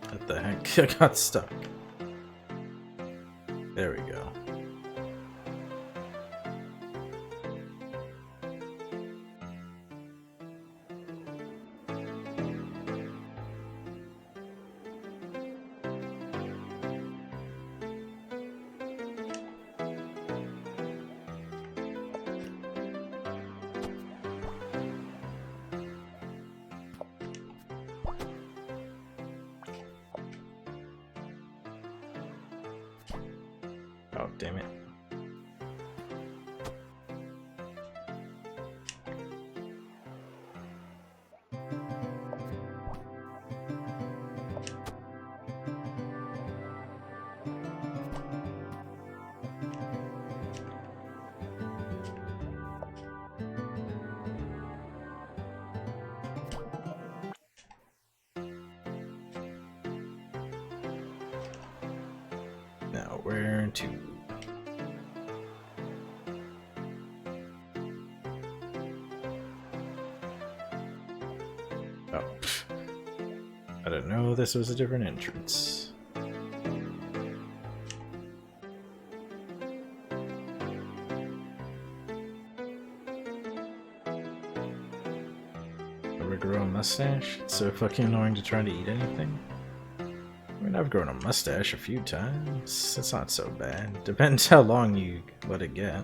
S1: What the heck? I got stuck. There we go. Oh, damn it. Now, where to? Oh, I didn't know this was a different entrance. Ever grow a mustache? It's so fucking annoying to try to eat anything. I mean, I've grown a mustache a few times. It's not so bad. Depends how long you let it get.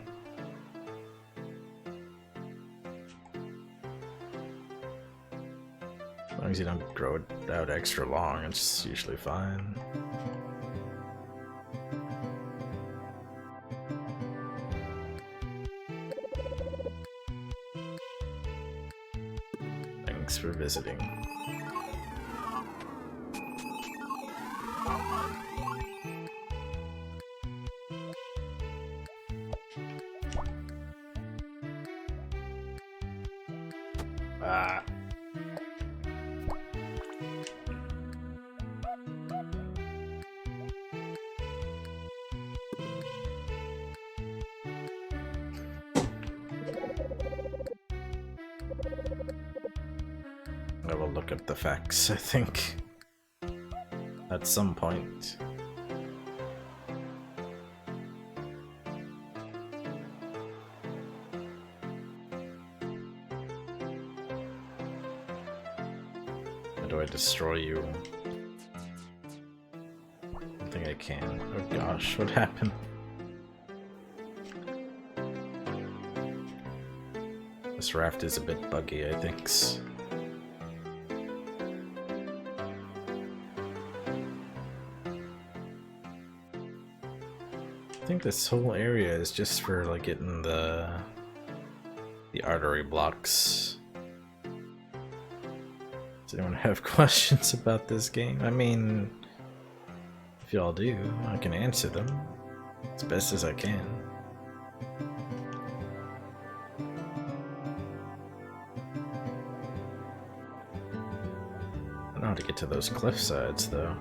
S1: As long as you don't grow it out extra long, it's usually fine. Thanks for visiting. Ah. I will look up the facts, I think. At some point. How do I destroy you? I don't think I can. Oh gosh, what happened? This raft is a bit buggy, I think. I think this whole area is just for like getting the artery blocks. Does anyone have questions about this game? I mean, if y'all do, I can answer them as best as I can. I don't know how to get to those cliff sides though.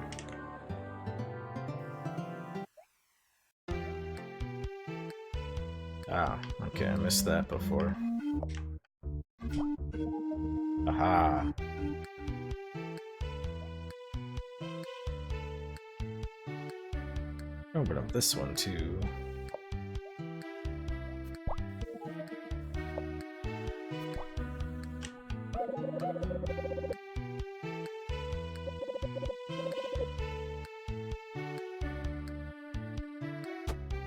S1: Ah, okay, I missed that before. Aha! Open up this one too.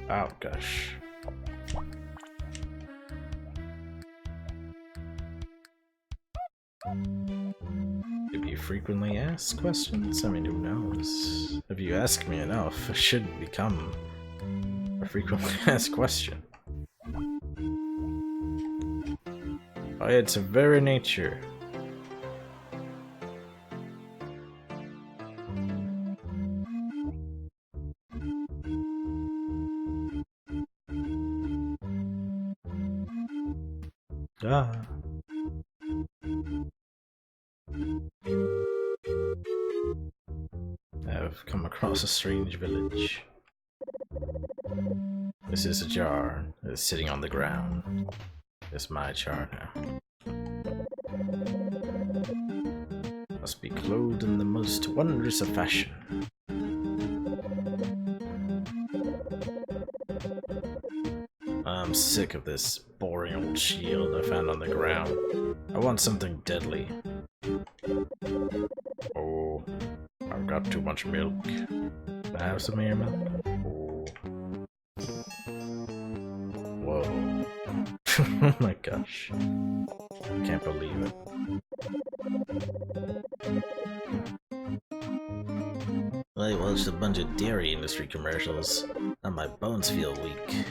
S1: Oh gosh. Do you frequently ask questions? I mean, who knows? If you ask me enough, it should become a frequently asked question. By its very nature. Ah. I've come across a strange village. This is a jar. It's sitting on the ground. It's my jar now. Must be clothed in the most wondrous of fashion. I'm sick of this boring old shield I found on the ground. I want something deadly. Oh, I've got too much milk. Can I have some more milk? Oh. Whoa. Oh my gosh. Can't believe it. I watched a bunch of dairy industry commercials, and my bones feel weak.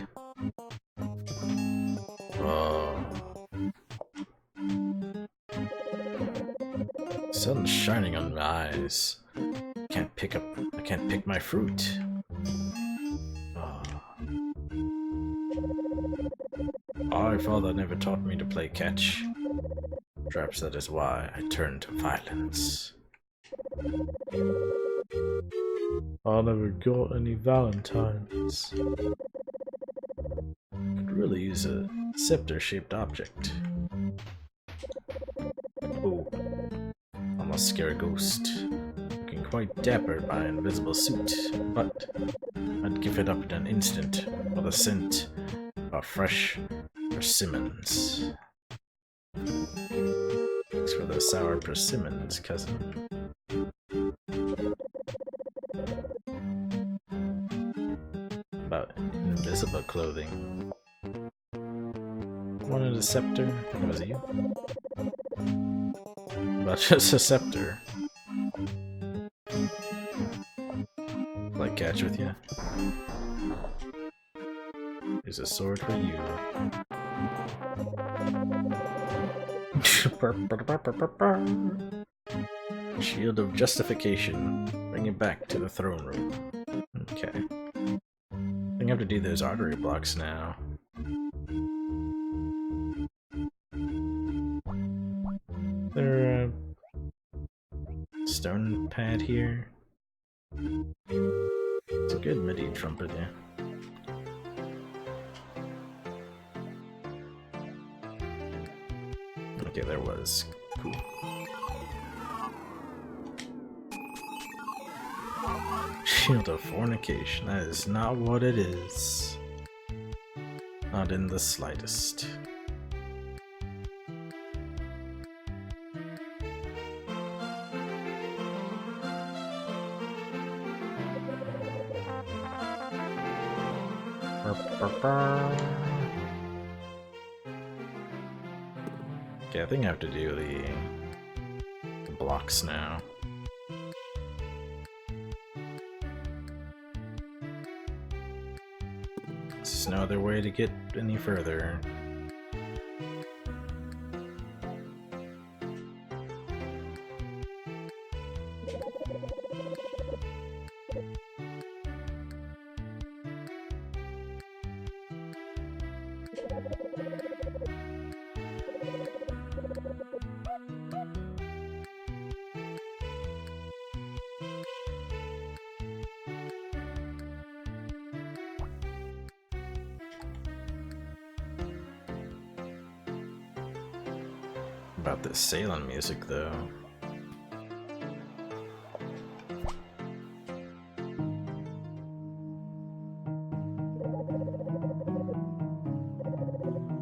S1: Oh. Sun's shining on my eyes. I can't pick my fruit. Oh. Our father never taught me to play catch. Perhaps that is why I turned to violence. I never got any valentines. Could really use a scepter-shaped object. Oh, almost scare a ghost. Looking quite dapper by an invisible suit, but I'd give it up in an instant for the scent of fresh persimmons. Thanks for the sour persimmons, cousin. About invisible clothing. Wanted a scepter? Was it you? About just a scepter. Play catch with you. Here's a sword for you. Shield of Justification. Bring it back to the throne room. Okay. I think I have to do those artery blocks now. There a stone pad here? It's a good MIDI trumpet, yeah. Okay, there was. Cool. Shield of Fornication. That is not what it is. Not in the slightest. Okay, I think I have to do the blocks now. There's no other way to get any further. About this sailing music, though.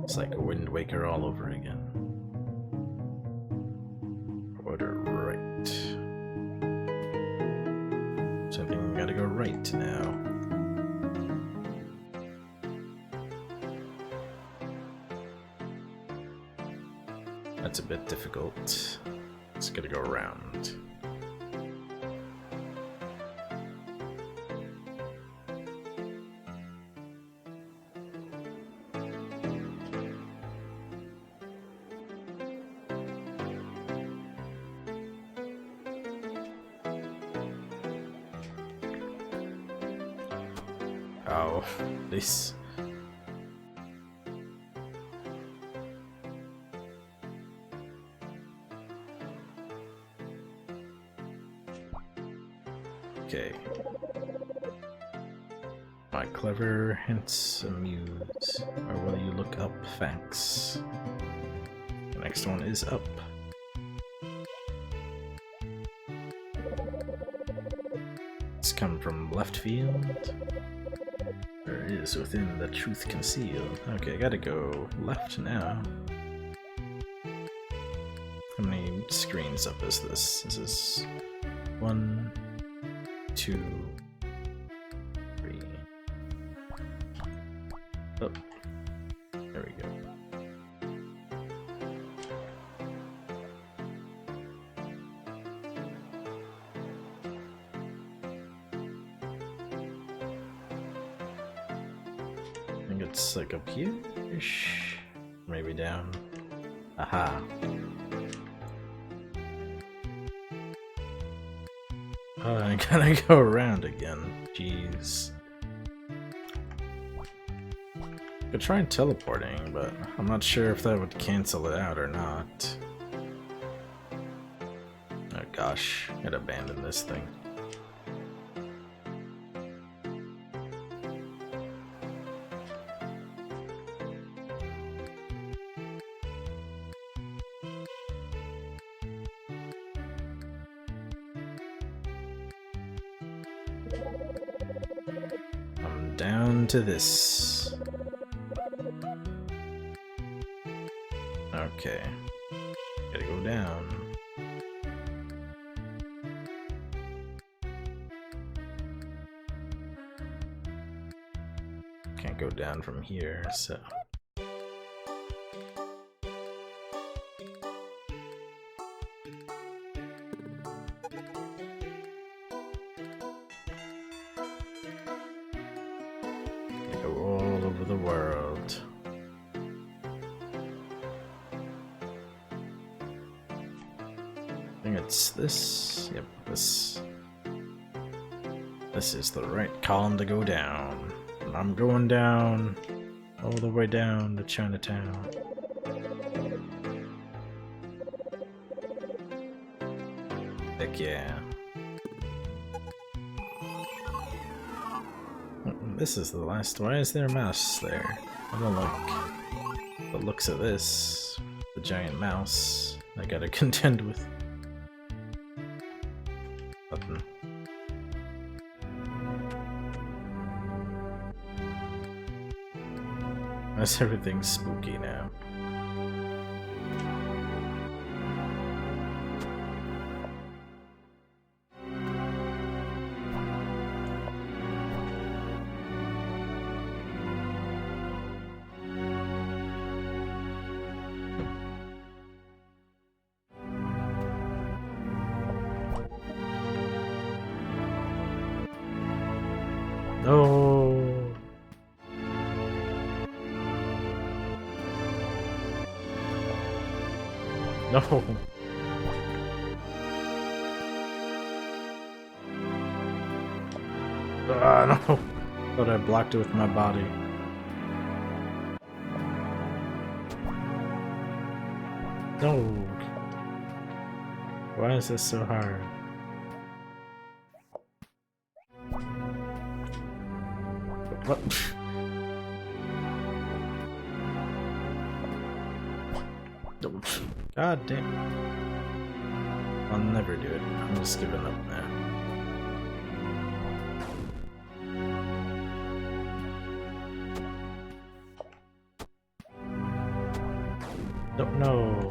S1: It's like a Wind Waker all over again. Order right. Something gotta go right now. That's a bit difficult. It's gonna go around. Oh, this. Okay. My clever hints amuse. Or will you look up? Thanks. The next one is up. It's come from left field. There is within the truth concealed. Okay, I gotta go left now. How many screens up is this? This is 1, 2, 3. Oh, there we go. I think it's like up here-ish. Maybe down. Aha. Oh, I gotta go around again. Jeez. Could try teleporting, but I'm not sure if that would cancel it out or not. Oh gosh, I'd abandon this thing. I'm down to this. Okay. Gotta go down. Can't go down from here, so... go all over the world. I think it's this. Yep, this. This is the right column to go down. And I'm going down, all the way down to Chinatown. Heck yeah. This is the last. Why is there a mouse there? I don't like the looks of this. The giant mouse I gotta contend with. Button. Why's everything spooky now? No. No. Ah, no. Thought I blocked it with my body. No. Why is this so hard? What? God damn. I'll never do it. I'm just giving up now. Don't know.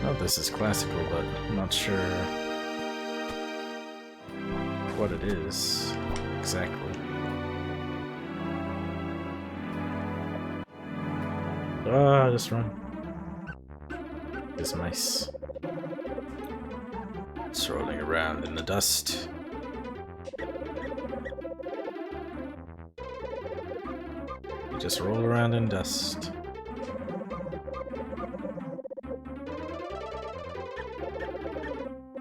S1: Oh, this is classical, but I'm not sure what it is exactly. Ah, just run. It's nice. Strolling around in the dust. You just roll around in dust.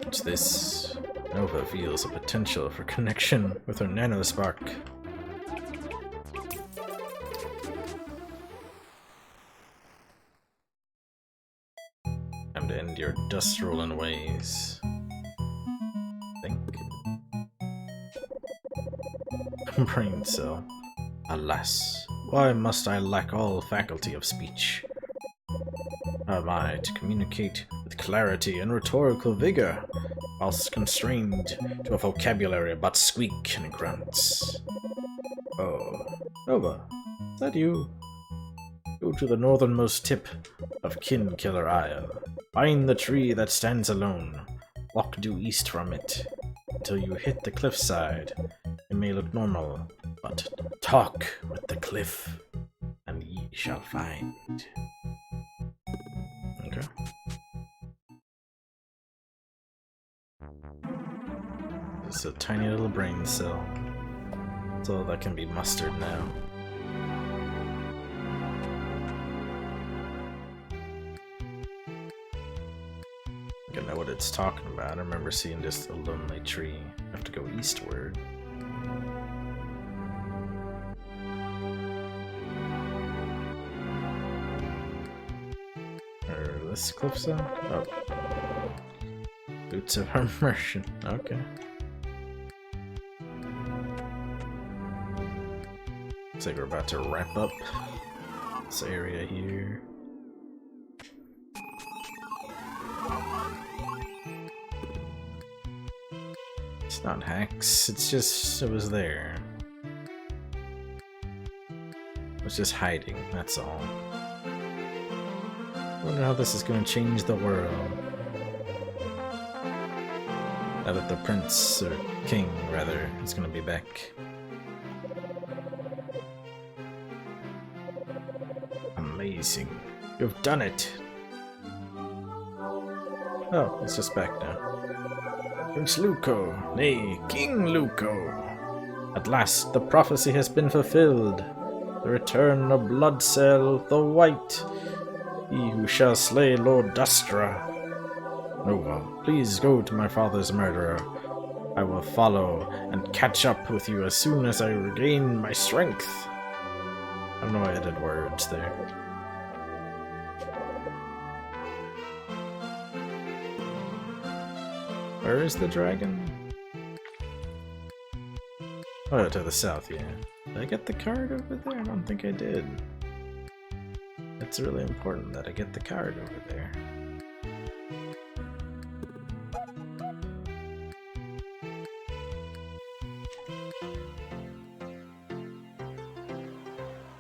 S1: What's this? Nova feels a potential for connection with her nanospark. Time to end your dust rolling ways. Think. Brain cell. Alas, why must I lack all faculty of speech? How am I to communicate with clarity and rhetorical vigor, whilst constrained to a vocabulary but squeak and grunts? Oh, Nova, is that you? Go to the northernmost tip of Kin Killer Isle. Find the tree that stands alone. Walk due east from it, until you hit the cliffside. It may look normal, but talk with the cliff, and ye shall find. Okay. Just a tiny little brain cell. That's all that can be mustered now. I don't know what it's talking about. I remember seeing just a lonely tree. I have to go eastward. Or this cliffside? Oh. Boots of immersion. Okay. Looks like we're about to wrap up this area here. It's not hacks, it's just, it was there. It was just hiding, that's all. I wonder how this is going to change the world. Now that the prince, or king rather, is going to be back. Amazing. You've done it! Oh, it's just back now. Prince Luco, nay, King Luco. At last, the prophecy has been fulfilled. The return of Bloodcell the White, he who shall slay Lord Dustra. Nova, please go to my father's murderer. I will follow and catch up with you as soon as I regain my strength. I know I added words there. Where is the dragon? Oh, to the south, yeah. Did I get the card over there? I don't think I did. It's really important that I get the card over there.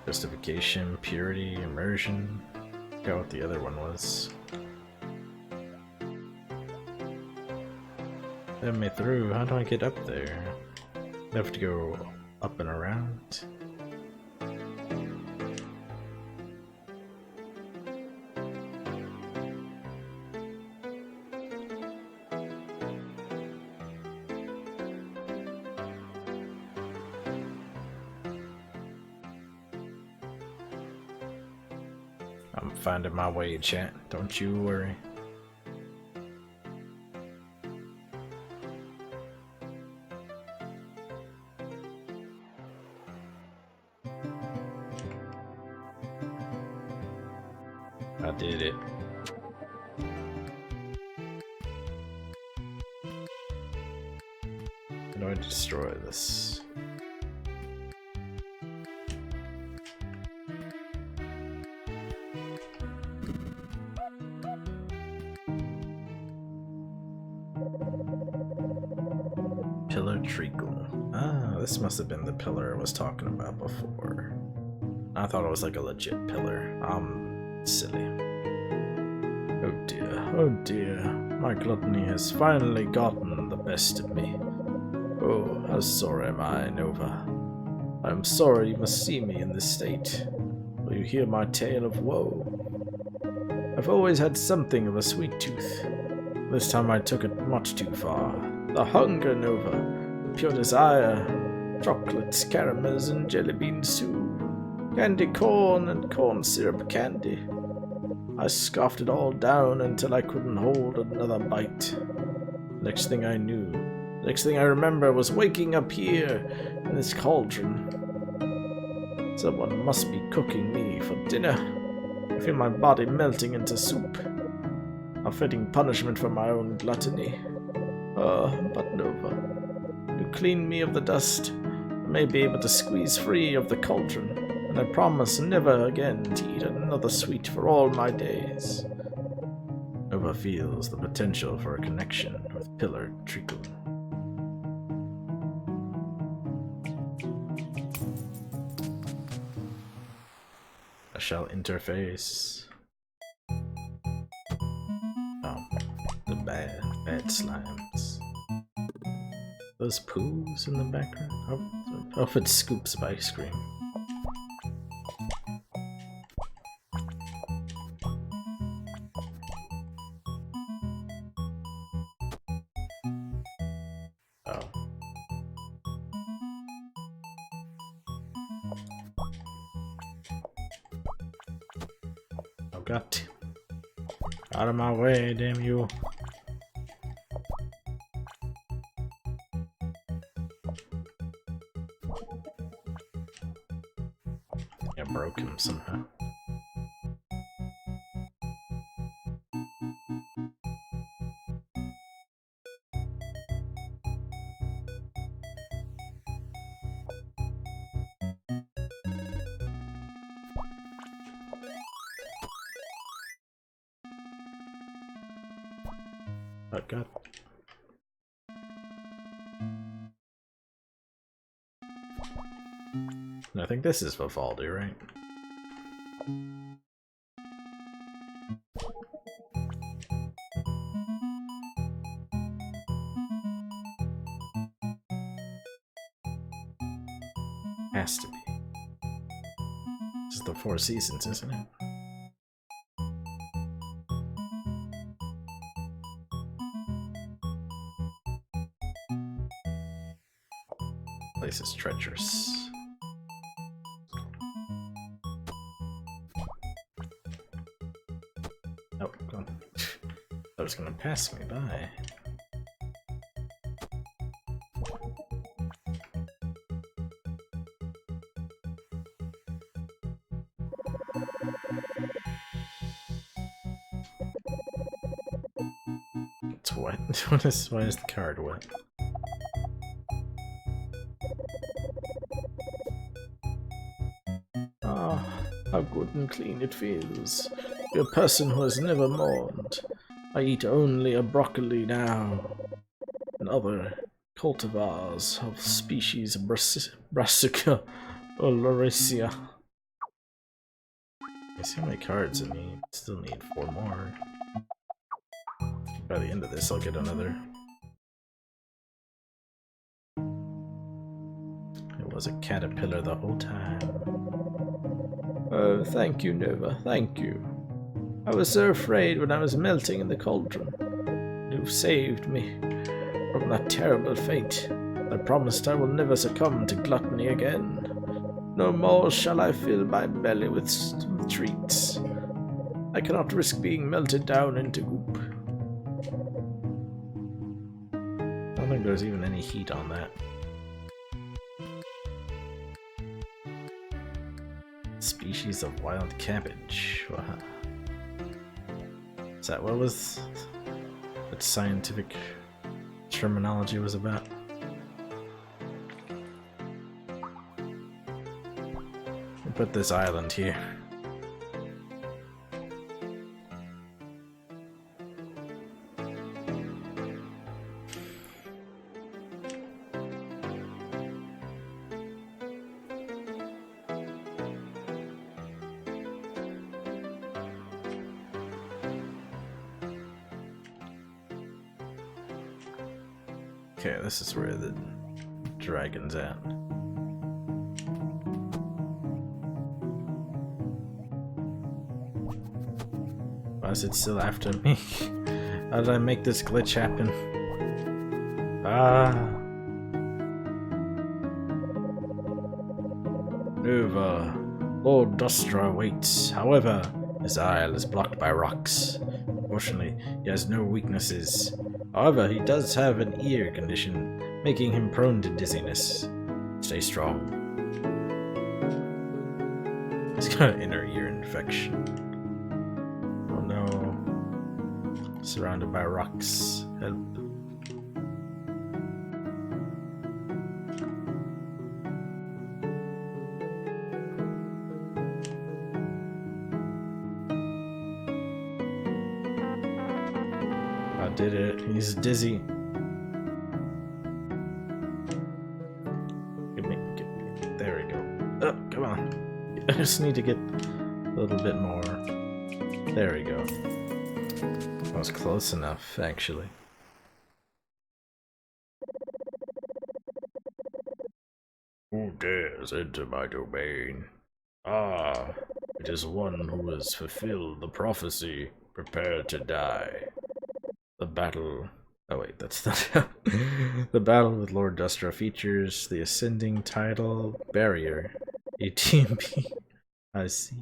S1: Justification, purity, immersion. I forgot what the other one was. Let me through. How do I get up there? I have to go up and around. I'm finding my way, chat. Don't you worry. I did it. How do I destroy this? Pillar treacle. Ah, this must have been the pillar I was talking about before. I thought it was like a legit pillar. Silly. Oh dear, my gluttony has finally gotten the best of me. Oh, how sorry am I, Nova. I am sorry you must see me in this state. Will you hear my tale of woe? I've always had something of a sweet tooth. This time I took it much too far. The hunger, Nova, the pure desire, chocolates, caramels, and jelly bean soup, candy corn and corn syrup candy. I scoffed it all down until I couldn't hold another bite. Next thing I remember was waking up here in this cauldron. Someone must be cooking me for dinner. I feel my body melting into soup. A fitting punishment for my own gluttony. But Nova, you clean me of the dust. I may be able to squeeze free of the cauldron, and I promise never again to eat another sweet for all my days. Nova feels the potential for a connection with Pillar Treacle. I shall interface. Oh, the bad slimes. Those poos in the background? Oh, if it scoops of ice cream. Oh. Oh, got out of my way, damn you. I broke him somehow. Oh god. I think this is Vivaldi, right? Has to be. This is the Four Seasons, isn't it? Place is treacherous. Oh, God. That was gonna pass me by. It's wet. Why is the card wet? How good and clean it feels. You're a person who has never mourned. I eat only a broccoli now, and other cultivars of species Brassica oleracea. I see how many cards I need. Still need 4 more. By the end of this, I'll get another. It was a caterpillar the whole time. Oh, thank you, Nova, thank you. I was so afraid when I was melting in the cauldron. You've saved me from that terrible fate. I promised I will never succumb to gluttony again. No more shall I fill my belly with treats. I cannot risk being melted down into goop. I don't think there's even any heat on that. Species of wild cabbage. Wow. Is that what scientific terminology was about? We'll put this island here. Okay, this is where the dragon's at. Why is it still after me? How did I make this glitch happen? Nova. Lord Dustra waits. However, his isle is blocked by rocks. Fortunately, he has no weaknesses. However, he does have an ear condition, making him prone to dizziness. Stay strong. He's got an inner ear infection. Oh no. Surrounded by rocks. Help. Did it. He's dizzy. There we go. Oh, come on. I just need to get a little bit more. There we go. That was close enough, actually. Who dares enter my domain? Ah, it is one who has fulfilled the prophecy, prepared to die. The battle... Oh wait, that's not... The battle with Lord Dustra features the ascending tidal barrier, ATMP. I see.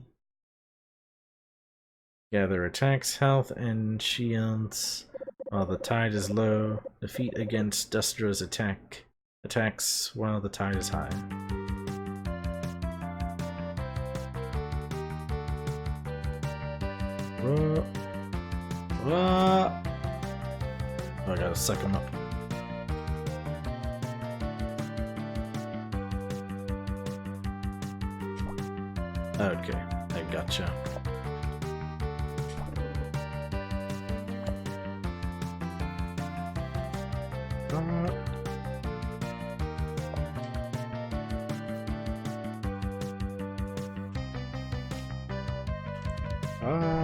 S1: Gather attacks, health, and shields while the tide is low. Defeat against Dustra's attacks while the tide is high. I gotta suck him up. Okay, I gotcha.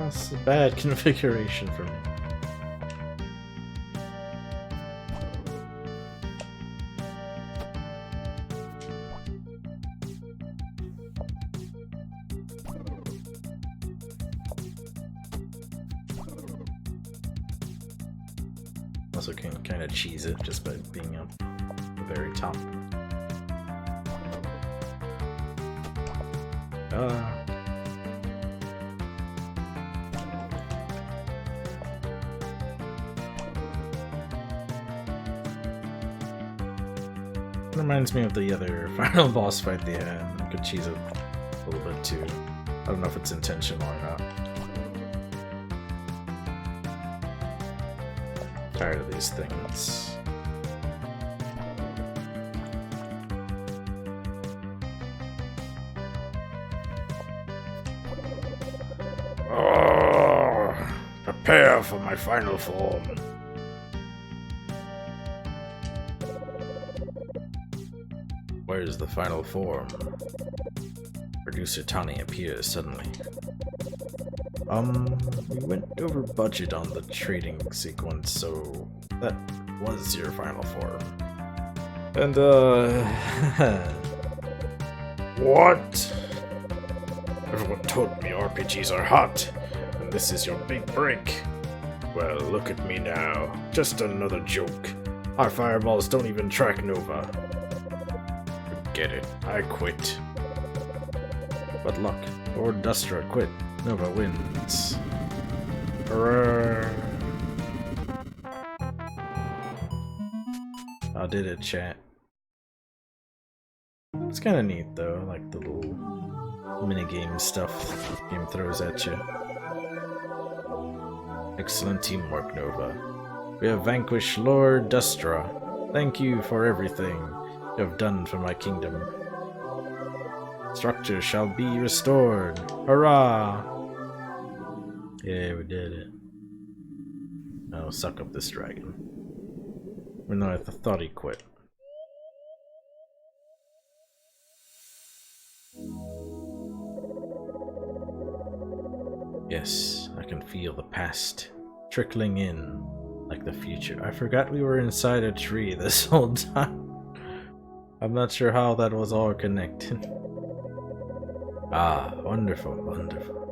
S1: It's a bad configuration for me. Also can kind of cheese it just by being up the very top. Reminds me of the other final boss fight they had. I could cheese it a little bit too. I don't know if it's intentional or not. Tired of these things. Oh, prepare for my final form. Where's the final form? Producer Tani appears suddenly. We went over budget on the trading sequence, so that was your final form. And, what? Everyone told me RPGs are hot, and this is your big break. Well, look at me now. Just another joke. Our fireballs don't even track Nova. Forget it. I quit. But luck. Lord Dustra quit. Nova wins.
S2: Hooray.
S1: I did it, chat. It's kind of neat though, like the little minigame stuff the game throws at you. Excellent teamwork, Nova. We have vanquished Lord Dustra. Thank you for everything you have done for my kingdom. Structure shall be restored. Hurrah! Yeah, we did it. Now suck up this dragon. Even though I thought he quit. Yes, I can feel the past trickling in like the future. I forgot we were inside a tree this whole time. I'm not sure how that was all connected. Ah, wonderful, wonderful.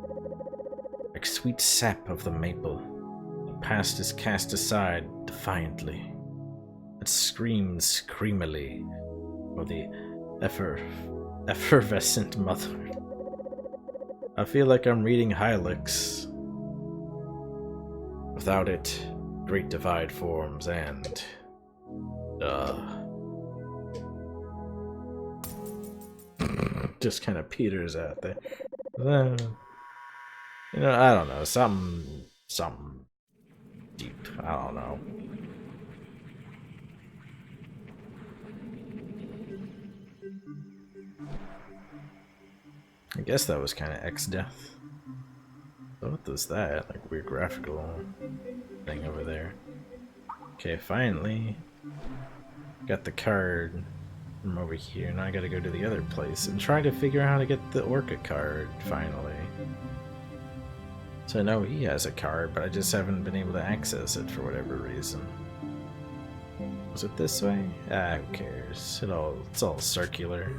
S1: Like sweet sap of the maple, the past is cast aside defiantly. It screams creamily for the effervescent mother. I feel like I'm reading Hylics. Without it, great divide forms and... just kind of peters out there. You know, I don't know, something deep, I don't know. I guess that was kind of X-Death. So what was that? Like weird graphical thing over there. Okay, finally got the card from over here. Now I gotta go to the other place and try to figure out how to get the Orca card, finally. So I know he has a card, but I just haven't been able to access it for whatever reason. Was it this way? Ah, who cares? It's all circular.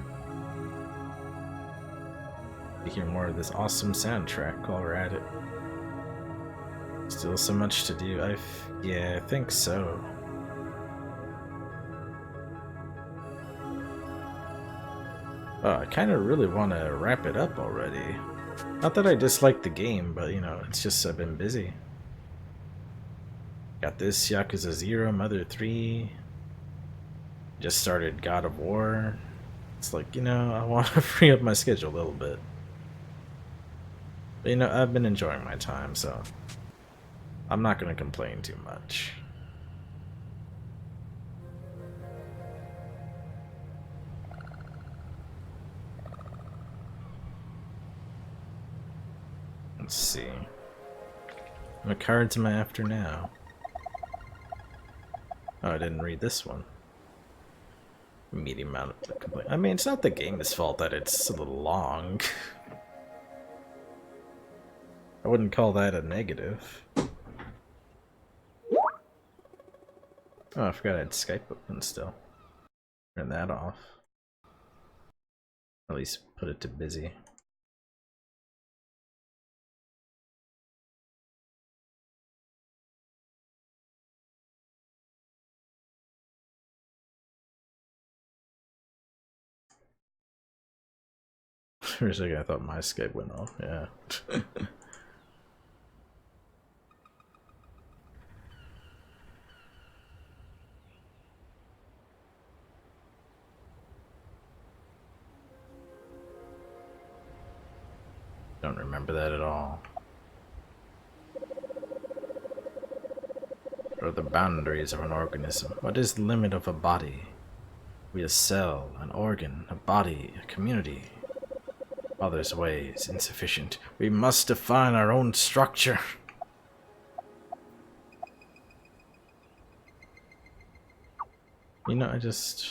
S1: To hear more of this awesome soundtrack while we're at it. Still so much to do. Yeah, I think so. Oh, I kind of really want to wrap it up already. Not that I dislike the game, but you know, it's just I've been busy. Got this Yakuza 0, Mother 3. Just started God of War. It's like, you know, I want to free up my schedule a little bit. But you know, I've been enjoying my time, so I'm not going to complain too much. Let's see. What cards am I after now? Oh, I didn't read this one. Medium amount of complaint. I mean, it's not the game's fault that it's a little long. I wouldn't call that a negative. Oh, I forgot I had Skype open still. Turn that off. At least put it to busy. For a second I thought my Skype went off, yeah. Don't remember that at all. What are the boundaries of an organism? What is the limit of a body? We a cell, an organ, a body, a community. Others' way is insufficient. We must define our own structure. You know, I just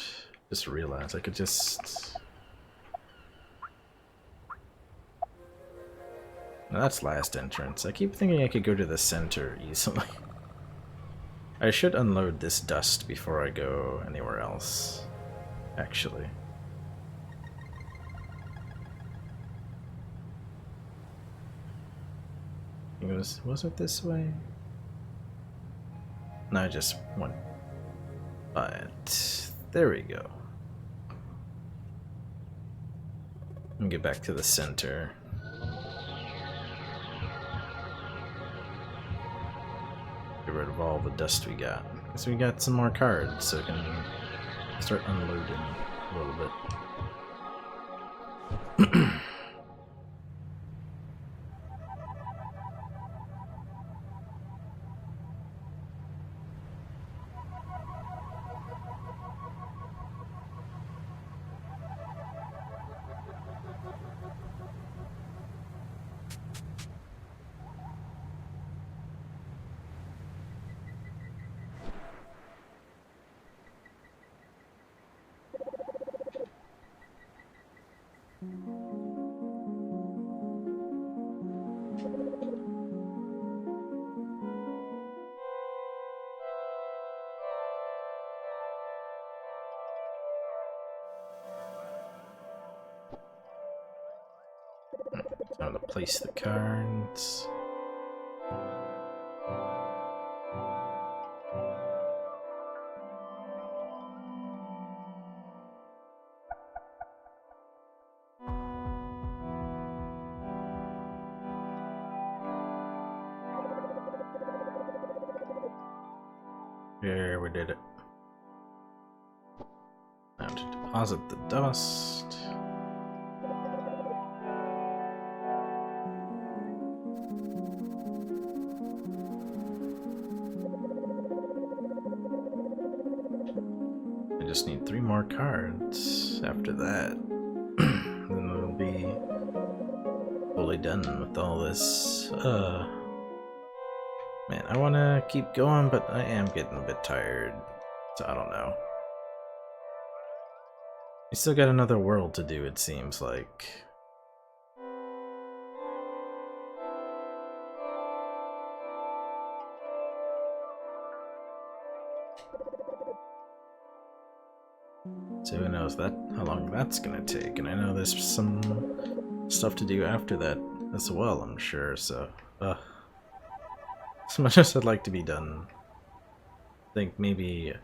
S1: realized I could just... Now that's last entrance. I keep thinking I could go to the center easily. I should unload this dust before I go anywhere else, actually. Was it this way? No, I just went. But there we go. And get back to the center. get rid of all the dust we got. So we got some more cards, so we can start unloading a little bit. Time to place the cards. There, we did it. Now to deposit the dust. I just need 3 more cards after that. Then we'll be fully done with all this. Man, I want to keep going, but I am getting a bit tired. So I don't know. We still got another world to do, it seems like. So who knows how long that's gonna take, and I know there's some stuff to do after that as well, I'm sure, so as much as I'd like to be done, I think maybe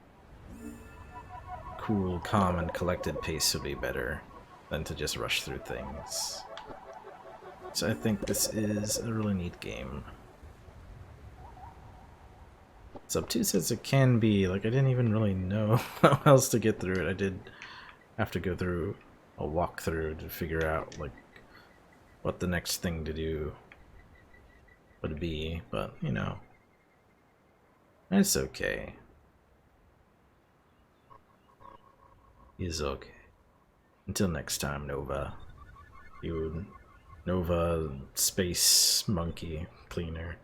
S1: cool, calm, and collected pace would be better than to just rush through things. So I think this is a really neat game. It's obtuse as it can be, like I didn't even really know how else to get through it. I did have to go through a walkthrough to figure out like what the next thing to do would be, but you know, it's okay. It's okay. Until next time, Nova. You Nova Space Monkey Cleaner.